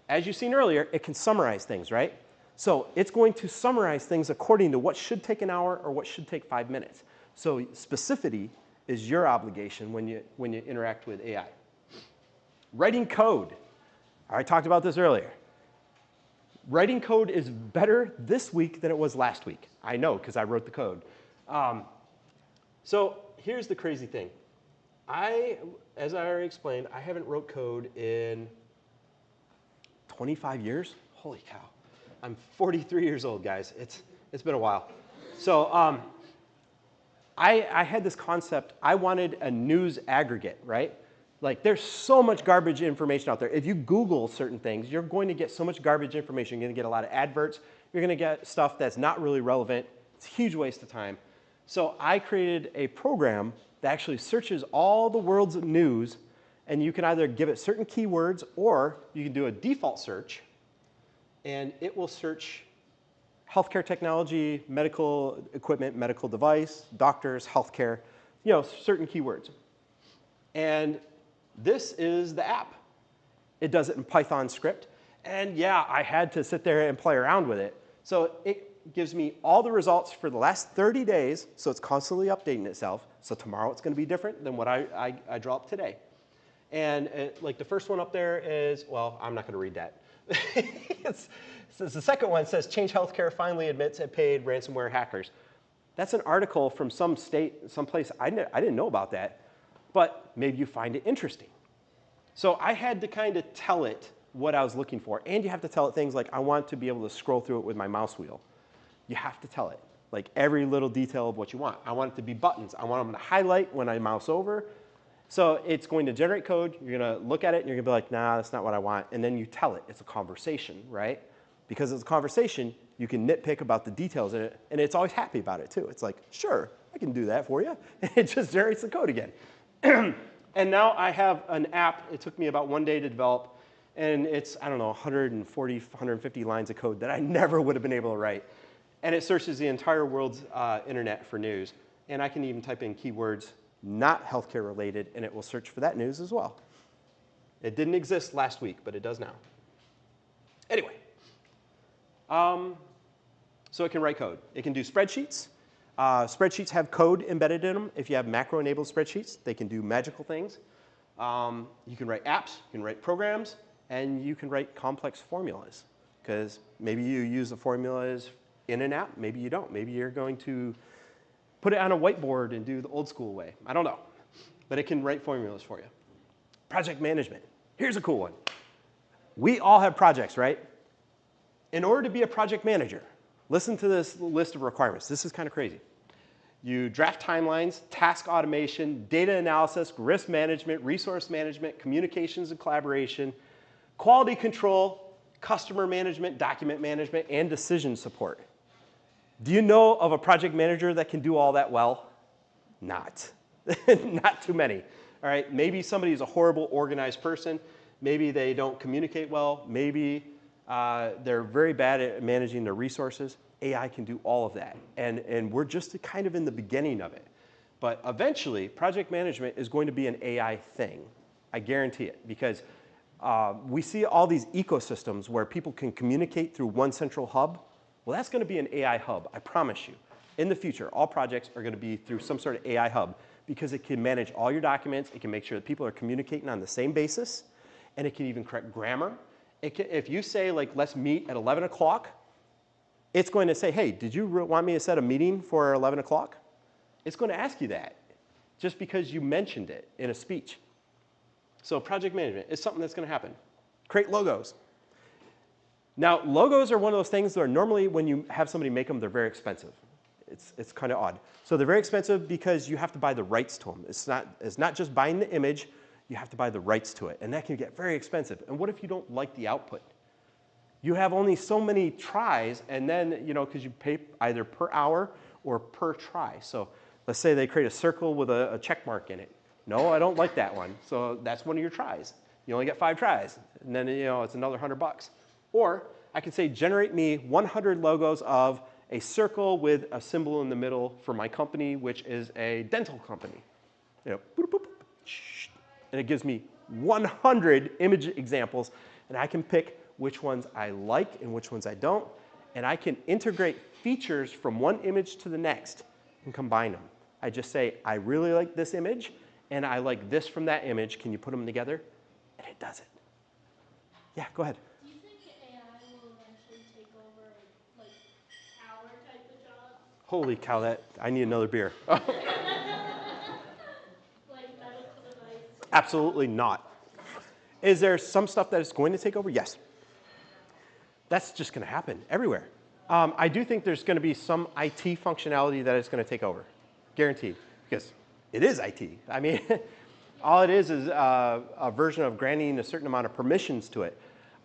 as you've seen earlier, it can summarize things, right? So it's going to summarize things according to what should take an hour or what should take 5 minutes. So specificity is your obligation when you interact with AI. Writing code. I talked about this earlier. Writing code is better this week than it was last week. I know, because I wrote the code. So here's the crazy thing. As I already explained, I haven't wrote code in 25 years. Holy cow. I'm 43 years old, guys. It's been a while. So I had this concept. I wanted a news aggregate, right? Like, there's so much garbage information out there. If you Google certain things, you're going to get so much garbage information. You're going to get a lot of adverts. You're going to get stuff that's not really relevant. It's a huge waste of time. So I created a program that actually searches all the world's news, and you can either give it certain keywords, or you can do a default search, and it will search healthcare technology, medical equipment, medical device, doctors, healthcare, you know, certain keywords. And this is the app. It does it in Python script. And yeah, I had to sit there and play around with it. So it gives me all the results for the last 30 days, so it's constantly updating itself. So tomorrow it's going to be different than what I draw up today. And like the first one up there is, well, I'm not going to read that. So the second one says, Change Healthcare finally admits it paid ransomware hackers. That's an article from some state, someplace. I didn't know about that. But maybe you find it interesting. So I had to kind of tell it what I was looking for. And you have to tell it things like, I want to be able to scroll through it with my mouse wheel. You have to tell it, like every little detail of what you want. I want it to be buttons. I want them to highlight when I mouse over. So it's going to generate code. You're going to look at it, and you're going to be like, nah, that's not what I want. And then you tell it. It's a conversation, right? Because it's a conversation, you can nitpick about the details in it. And it's always happy about it, too. It's like, sure, I can do that for you. And it just generates the code again. And now I have an app. It took me about 1 day to develop. And it's, I don't know, 140, 150 lines of code that I never would have been able to write. And it searches the entire world's internet for news. And I can even type in keywords not healthcare related, and it will search for that news as well. It didn't exist last week, but it does now. Anyway, so it can write code. It can do spreadsheets. Spreadsheets have code embedded in them. If you have macro-enabled spreadsheets, they can do magical things. You can write apps, you can write programs, and you can write complex formulas. Because maybe you use the formulas in an app, maybe you don't. Maybe you're going to put it on a whiteboard and do the old school way. I don't know. But it can write formulas for you. Project management. Here's a cool one. We all have projects, right? In order to be a project manager, listen to this list of requirements. This is kind of crazy. You draft timelines, task automation, data analysis, risk management, resource management, communications and collaboration, quality control, customer management, document management, and decision support. Do you know of a project manager that can do all that well? Not. Not too many. All right, maybe somebody is a horrible organized person. Maybe they don't communicate well. Maybe they're very bad at managing their resources. AI can do all of that. And we're just kind of in the beginning of it. But eventually, project management is going to be an AI thing. I guarantee it. Because we see all these ecosystems where people can communicate through one central hub. Well, that's going to be an AI hub, I promise you. In the future, all projects are going to be through some sort of AI hub because it can manage all your documents. It can make sure that people are communicating on the same basis. And it can even correct grammar. If you say, like, let's meet at 11 o'clock, it's going to say, hey, did you want me to set a meeting for 11 o'clock? It's going to ask you that just because you mentioned it in a speech. So project management is something that's going to happen. Create logos. Now, logos are one of those things that are normally, when you have somebody make them, they're very expensive. It's kind of odd. So they're very expensive because you have to buy the rights to them. It's not just buying the image, you have to buy the rights to it. And that can get very expensive. And what if you don't like the output? You have only so many tries, and then, you know, because you pay either per hour or per try. So let's say they create a circle with a check mark in it. No, I don't like that one. So that's one of your tries. You only get 5 tries, and then, you know, it's another $100. Or I could say, generate me 100 logos of a circle with a symbol in the middle for my company, which is a dental company. You know, boop, boop, boop, and it gives me 100 image examples, and I can pick which ones I like and which ones I don't, and I can integrate features from one image to the next and combine them. I just say, I really like this image, and I like this from that image. Can you put them together? And it does it. Yeah, go ahead. Do you think AI will eventually take over like our type of jobs? Holy cow, I need another beer. Like medical device? Absolutely not. Is there some stuff that is going to take over? Yes. That's just going to happen everywhere. I do think there's going to be some IT functionality that is going to take over. Guaranteed. Because it is IT. I mean, all it is a version of granting a certain amount of permissions to it.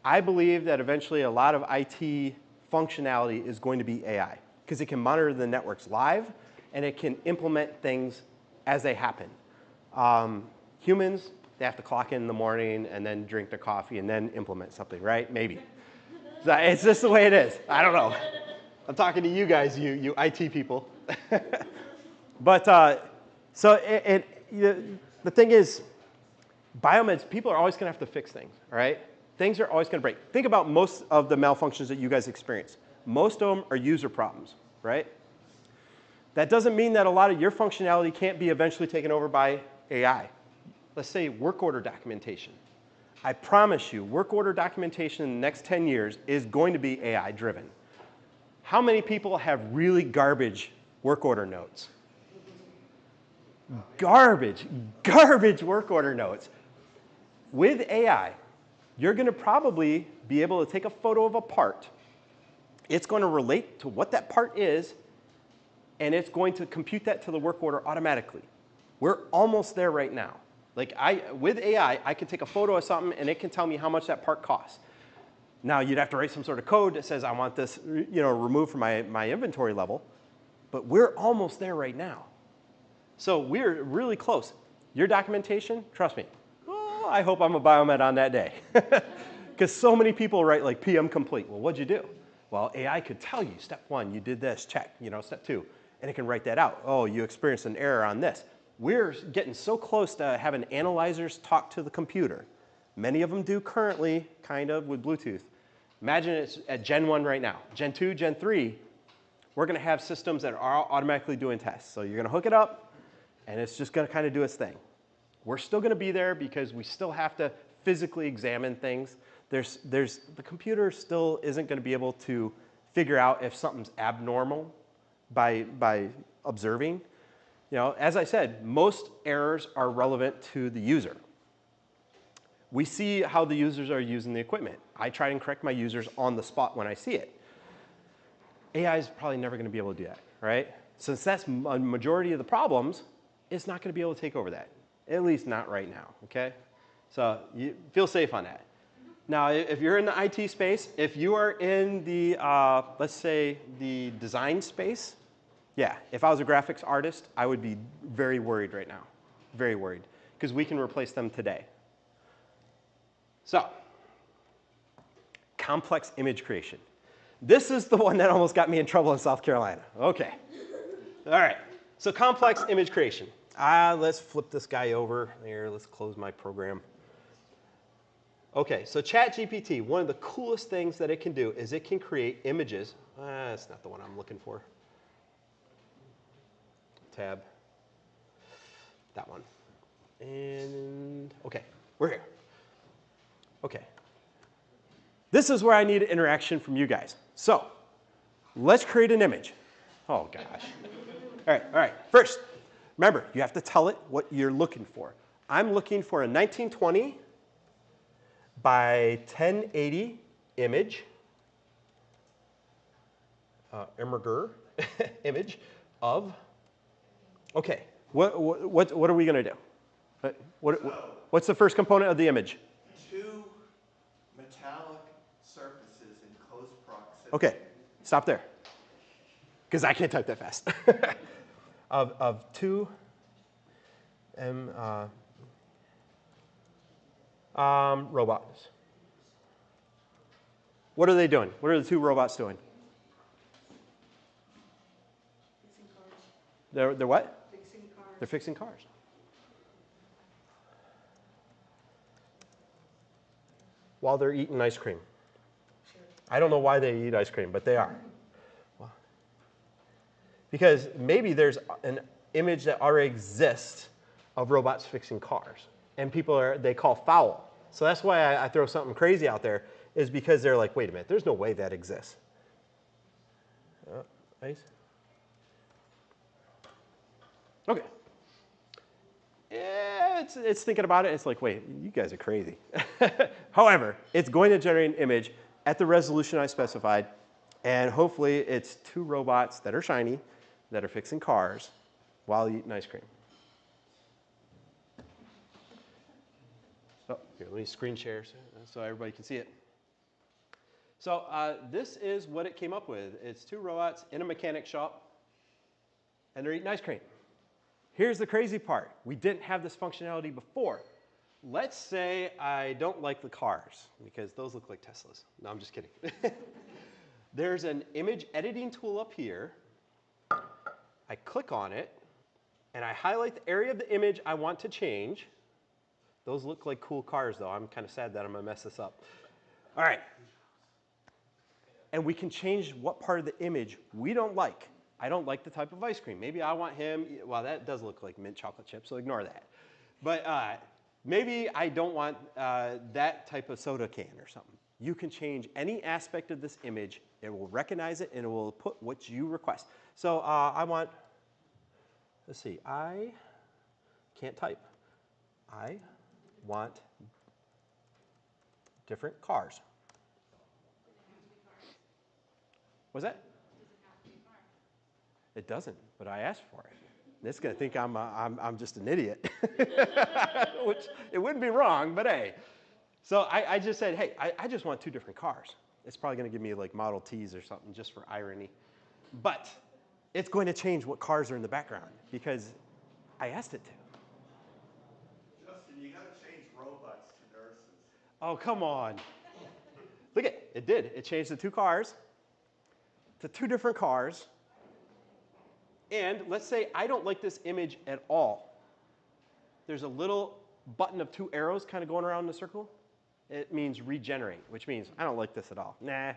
I believe that eventually a lot of IT functionality is going to be AI. Because it can monitor the networks live, and it can implement things as they happen. Humans, they have to clock in the morning and then drink their coffee and then implement something, right? Maybe. So it's just the way it is. I don't know. I'm talking to you guys, you IT people. But the thing is, biomeds, people are always going to have to fix things, all right? Things are always going to break. Think about most of the malfunctions that you guys experience. Most of them are user problems, right? That doesn't mean that a lot of your functionality can't be eventually taken over by AI. Let's say work order documentation. I promise you, work order documentation in the next 10 years is going to be AI driven. How many people have really garbage work order notes? Garbage work order notes. With AI, you're going to probably be able to take a photo of a part. It's going to relate to what that part is, and it's going to compute that to the work order automatically. We're almost there right now. Like with AI, I can take a photo of something, and it can tell me how much that part costs. Now, you'd have to write some sort of code that says, I want this, you know, removed from my inventory level. But we're almost there right now. So we're really close. Your documentation, trust me, oh, I hope I'm a biomed on that day. Because so many people write like PM complete. Well, what'd you do? Well, AI could tell you, step 1, you did this, check, you know, step 2. And it can write that out. Oh, you experienced an error on this. We're getting so close to having analyzers talk to the computer. Many of them do currently, kind of, with Bluetooth. Imagine it's at Gen 1 right now. Gen 2, Gen 3, we're going to have systems that are automatically doing tests. So you're going to hook it up, and it's just going to kind of do its thing. We're still going to be there because we still have to physically examine things. The computer still isn't going to be able to figure out if something's abnormal by observing. You know, as I said, most errors are relevant to the user. We see how the users are using the equipment. I try and correct my users on the spot when I see it. AI is probably never going to be able to do that, right? Since that's a majority of the problems, it's not going to be able to take over that, at least not right now, okay? So you feel safe on that. Now, if you're in the IT space, if you are in the, let's say, the design space, yeah, if I was a graphics artist, I would be very worried right now, very worried, because we can replace them today. So, complex image creation. This is the one that almost got me in trouble in South Carolina. Okay. All right. So complex image creation. Let's flip this guy over. Here, let's close my program. Okay, so ChatGPT, one of the coolest things that it can do is it can create images. That's not the one I'm looking for. Tab. That one. And, okay, we're here. Okay. This is where I need interaction from you guys. So let's create an image. Oh, gosh. All right. First, remember, you have to tell it what you're looking for. I'm looking for a 1920 by 1080 image. image of, okay, what are we going to do? What's the first component of the image? Two metallic surfaces in close proximity. Okay, stop there, because I can't type that fast. of two robots. What are they doing? What are the two robots doing? Fixing cars. They're what? Fixing cars. They're fixing cars. While they're eating ice cream. Sure. I don't know why they eat ice cream, but they are. Well, because maybe there's an image that already exists of robots fixing cars, and they call foul. So that's why I throw something crazy out there, is because they're like, wait a minute, there's no way that exists. Ice. Okay. Yeah, it's thinking about it. It's like, wait, you guys are crazy. However, it's going to generate an image at the resolution I specified, and hopefully it's two robots that are shiny, that are fixing cars while eating ice cream. Oh, here, let me screen share so everybody can see it. So this is what it came up with. It's two robots in a mechanic shop, and they're eating ice cream. Here's the crazy part. We didn't have this functionality before. Let's say I don't like the cars, because those look like Teslas. No, I'm just kidding. There's an image editing tool up here. I click on it, and I highlight the area of the image I want to change. Those look like cool cars, though. I'm kind of sad that I'm going to mess this up. All right. And we can change what part of the image we don't like. I don't like the type of ice cream. Maybe I want him, well, that does look like mint chocolate chip, so ignore that. But maybe I don't want that type of soda can or something. You can change any aspect of this image. It will recognize it, and it will put what you request. So I want, let's see, I can't type. I want different cars. What's that? It doesn't, but I asked for it. It's going to think I'm just an idiot, which it wouldn't be wrong, but hey. So I just said, hey, I just want two different cars. It's probably going to give me like Model Ts or something just for irony. But it's going to change what cars are in the background because I asked it to. Justin, you got to change robots to nurses. Oh, come on. Look at it. It did. It changed the two cars to two different cars. And let's say I don't like this image at all. There's a little button of two arrows kind of going around in a circle. It means regenerate, which means I don't like this at all. Nah,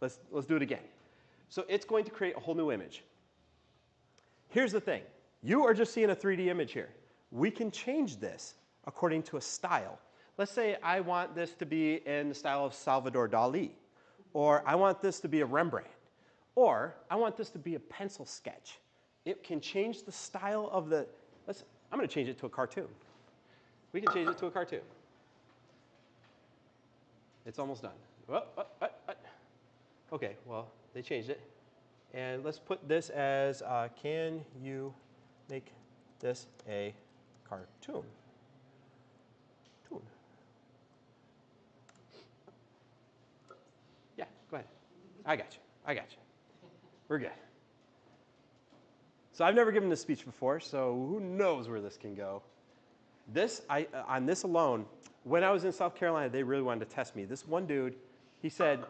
let's do it again. So it's going to create a whole new image. Here's the thing. You are just seeing a 3D image here. We can change this according to a style. Let's say I want this to be in the style of Salvador Dali, or I want this to be a Rembrandt. Or I want this to be a pencil sketch. It can change the style of the, I'm going to change it to a cartoon. We can change it to a cartoon. It's almost done. Okay, well, they changed it. And let's put this as, can you make this a cartoon? Yeah, go ahead. I got you. We're good. So I've never given this speech before, so who knows where this can go. On this alone, when I was in South Carolina, they really wanted to test me. This one dude, he said,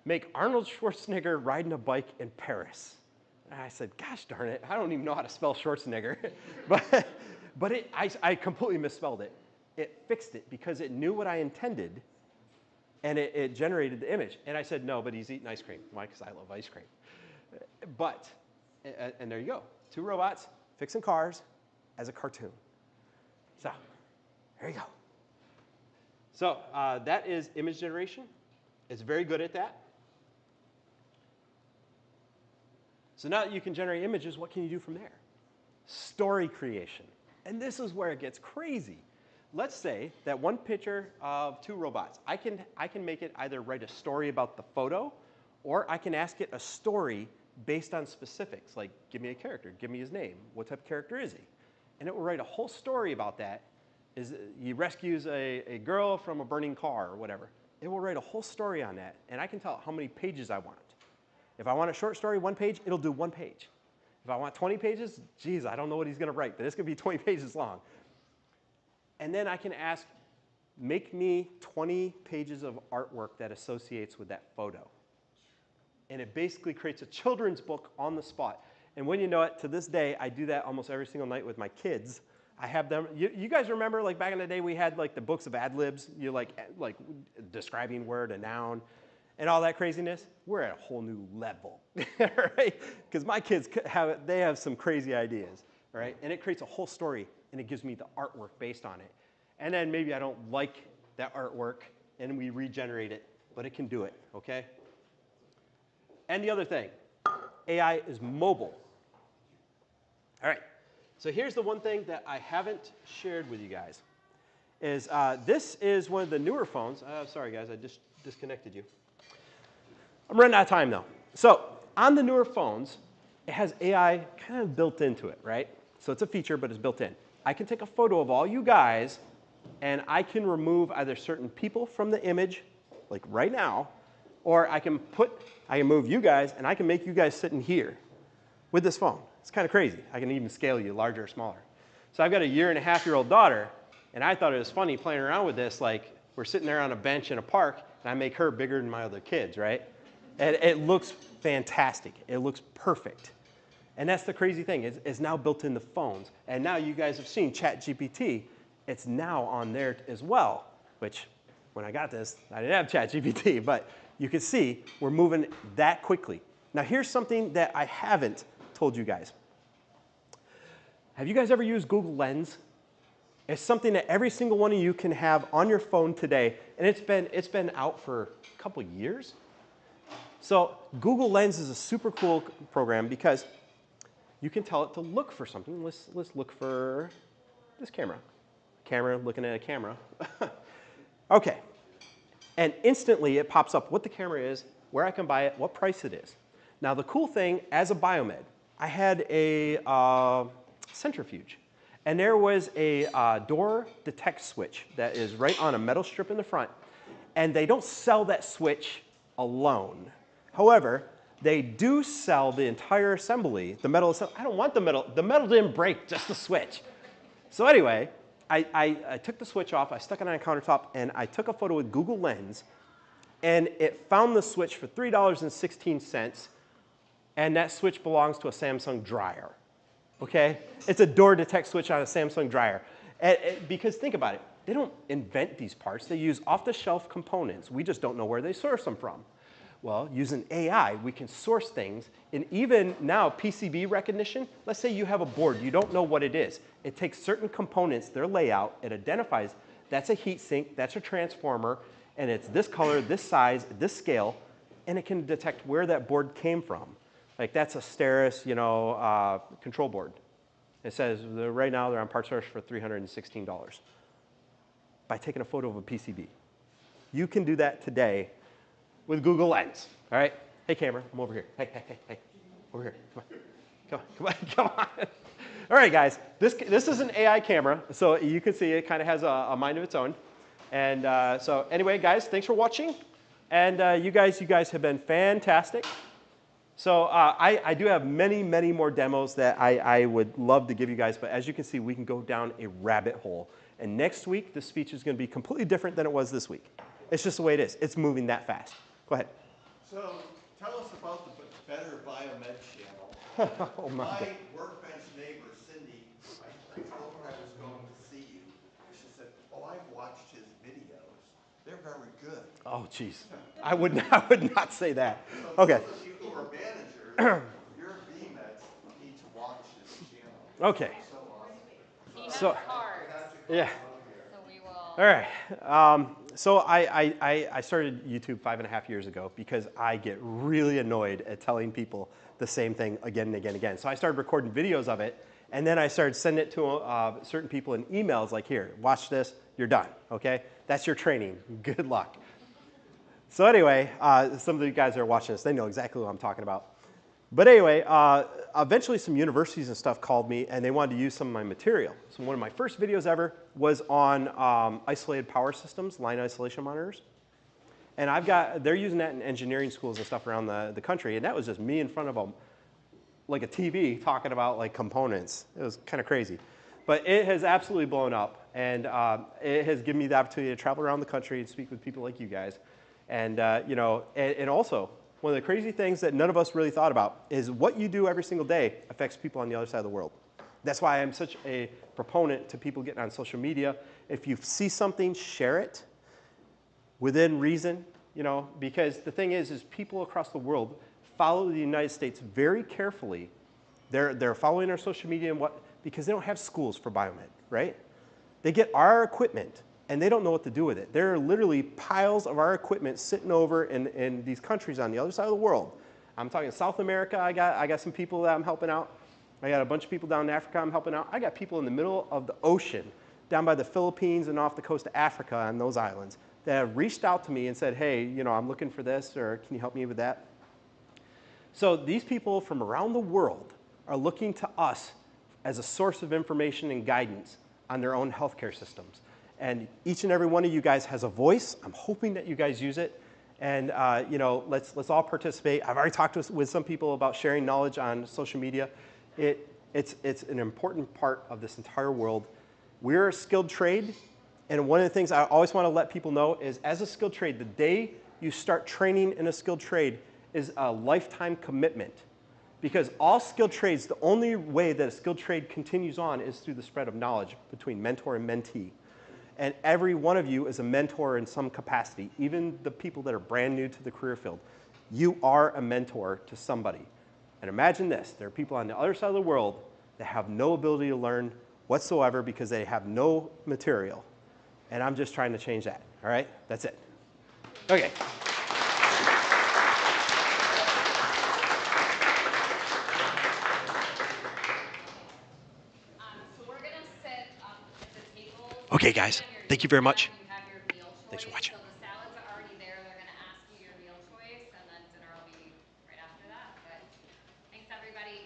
make Arnold Schwarzenegger riding a bike in Paris. And I said, gosh darn it, I don't even know how to spell Schwarzenegger. but I completely misspelled it. It fixed it because it knew what I intended, and it generated the image. And I said, no, but he's eating ice cream. Why? Because I love ice cream. But, and there you go. Two robots fixing cars as a cartoon. So, there you go. So that is image generation. It's very good at that. So now that you can generate images, what can you do from there? Story creation. And this is where it gets crazy. Let's say that one picture of two robots. I can make it either write a story about the photo, Or I can ask it a story based on specifics, like give me a character, give me his name, what type of character is he? And it will write a whole story about that. He rescues a girl from a burning car or whatever. It will write a whole story on that, and I can tell it how many pages I want. If I want a short story, 1 page, it'll do 1 page. If I want 20 pages, geez, I don't know what he's going to write, but it's going to be 20 pages long. And then I can ask, make me 20 pages of artwork that associates with that photo. And it basically creates a children's book on the spot. And when you know it, to this day, I do that almost every single night with my kids. I have them, you guys remember like back in the day we had like the books of ad-libs, you like describing word, a noun, and all that craziness? We're at a whole new level, right? Because my kids have some crazy ideas, right? And it creates a whole story, and it gives me the artwork based on it. And then maybe I don't like that artwork, and we regenerate it, but it can do it, okay? And the other thing, AI is mobile. All right, so here's the one thing that I haven't shared with you guys. This is one of the newer phones. Sorry, guys, I just disconnected you. I'm running out of time, though. So on the newer phones, it has AI kind of built into it, right? So it's a feature, but it's built in. I can take a photo of all you guys, and I can remove either certain people from the image, like right now, or I can move you guys, and I can make you guys sit in here with this phone. It's kind of crazy. I can even scale you larger or smaller. So I've got a 1.5-year-old daughter, and I thought it was funny playing around with this, like we're sitting there on a bench in a park, and I make her bigger than my other kids, right? And it looks fantastic. It looks perfect. And that's the crazy thing. It's now built in the phones. And now you guys have seen ChatGPT. It's now on there as well, which when I got this, I didn't have ChatGPT, but you can see we're moving that quickly. Now here's something that I haven't told you guys. Have you guys ever used Google Lens? It's something that every single one of you can have on your phone today, and it's been out for a couple years. So Google Lens is a super cool program because you can tell it to look for something. Let's look for this camera. Camera looking at a camera. Okay. And instantly it pops up what the camera is, where I can buy it, what price it is. Now the cool thing, as a biomed, I had a centrifuge. And there was a door detect switch that is right on a metal strip in the front. And they don't sell that switch alone. However, they do sell the entire assembly, the metal assembly. I don't want the metal. The metal didn't break, just the switch. So anyway, I took the switch off, I stuck it on a countertop, and I took a photo with Google Lens, and it found the switch for $3.16, and that switch belongs to a Samsung dryer, okay? It's a door detect switch on a Samsung dryer. Because think about it, they don't invent these parts, they use off-the-shelf components. We just don't know where they source them from. Well, using AI, we can source things, and even now, PCB recognition, let's say you have a board, you don't know what it is. It takes certain components, their layout, it identifies that's a heat sink, that's a transformer, and it's this color, this size, this scale, and it can detect where that board came from. Like that's a Steris, control board. It says right now they're on PartSource for $316 by taking a photo of a PCB. You can do that today with Google Lens, all right? Hey, camera, I'm over here. Hey, over here, come on. All right, guys, this is an AI camera, so you can see it kind of has a mind of its own. And so anyway, guys, thanks for watching. And you guys have been fantastic. So I do have many, many more demos that I would love to give you guys, but as you can see, we can go down a rabbit hole. And next week, the speech is going to be completely different than it was this week. It's just the way it is. It's moving that fast. Go ahead. So tell us about the Better Biomed channel. Oh my God. Workbench neighbor, Cindy, I told her I was going to see you. She said, oh, I've watched his videos. They're very good. Oh, geez. I would not say that. So Okay. those of you who are managers, your VMEDs need to watch his channel. Okay. So awesome. He has cards. Yeah. So we will. All right. So I started YouTube 5.5 years ago because I get really annoyed at telling people the same thing again and again and again. So I started recording videos of it, and then I started sending it to certain people in emails like, here, watch this, you're done, okay? That's your training. Good luck. So anyway, some of you guys that are watching this, they know exactly what I'm talking about. But anyway, eventually some universities and stuff called me and they wanted to use some of my material. So one of my first videos ever was on isolated power systems, line isolation monitors. And they're using that in engineering schools and stuff around the country. And that was just me in front of them, like a TV, talking about like components. It was kind of crazy. But it has absolutely blown up. And it has given me the opportunity to travel around the country and speak with people like you guys. And, you know, and also, one of the crazy things that none of us really thought about is what you do every single day affects people on the other side of the world. That's why I'm such a proponent to people getting on social media. If you see something, share it within reason, you know, because the thing is people across the world follow the United States very carefully. They're following our social media and because they don't have schools for biomed, right? They get our equipment and they don't know what to do with it. There are literally piles of our equipment sitting over in these countries on the other side of the world. I'm talking South America, I got some people that I'm helping out. I got a bunch of people down in Africa I'm helping out. I got people in the middle of the ocean, down by the Philippines and off the coast of Africa on those islands that have reached out to me and said, hey, you know, I'm looking for this, or can you help me with that? So these people from around the world are looking to us as a source of information and guidance on their own healthcare systems. And each and every one of you guys has a voice. I'm hoping that you guys use it. And you know, let's all participate. I've already talked with some people about sharing knowledge on social media. It's an important part of this entire world. We're a skilled trade. And one of the things I always want to let people know is as a skilled trade, the day you start training in a skilled trade is a lifetime commitment. Because all skilled trades, the only way that a skilled trade continues on is through the spread of knowledge between mentor and mentee. And every one of you is a mentor in some capacity, even the people that are brand new to the career field. You are a mentor to somebody. And imagine this, there are people on the other side of the world that have no ability to learn whatsoever because they have no material. And I'm just trying to change that, all right? That's it. Okay. Okay, guys, thank you very much. Thanks for watching.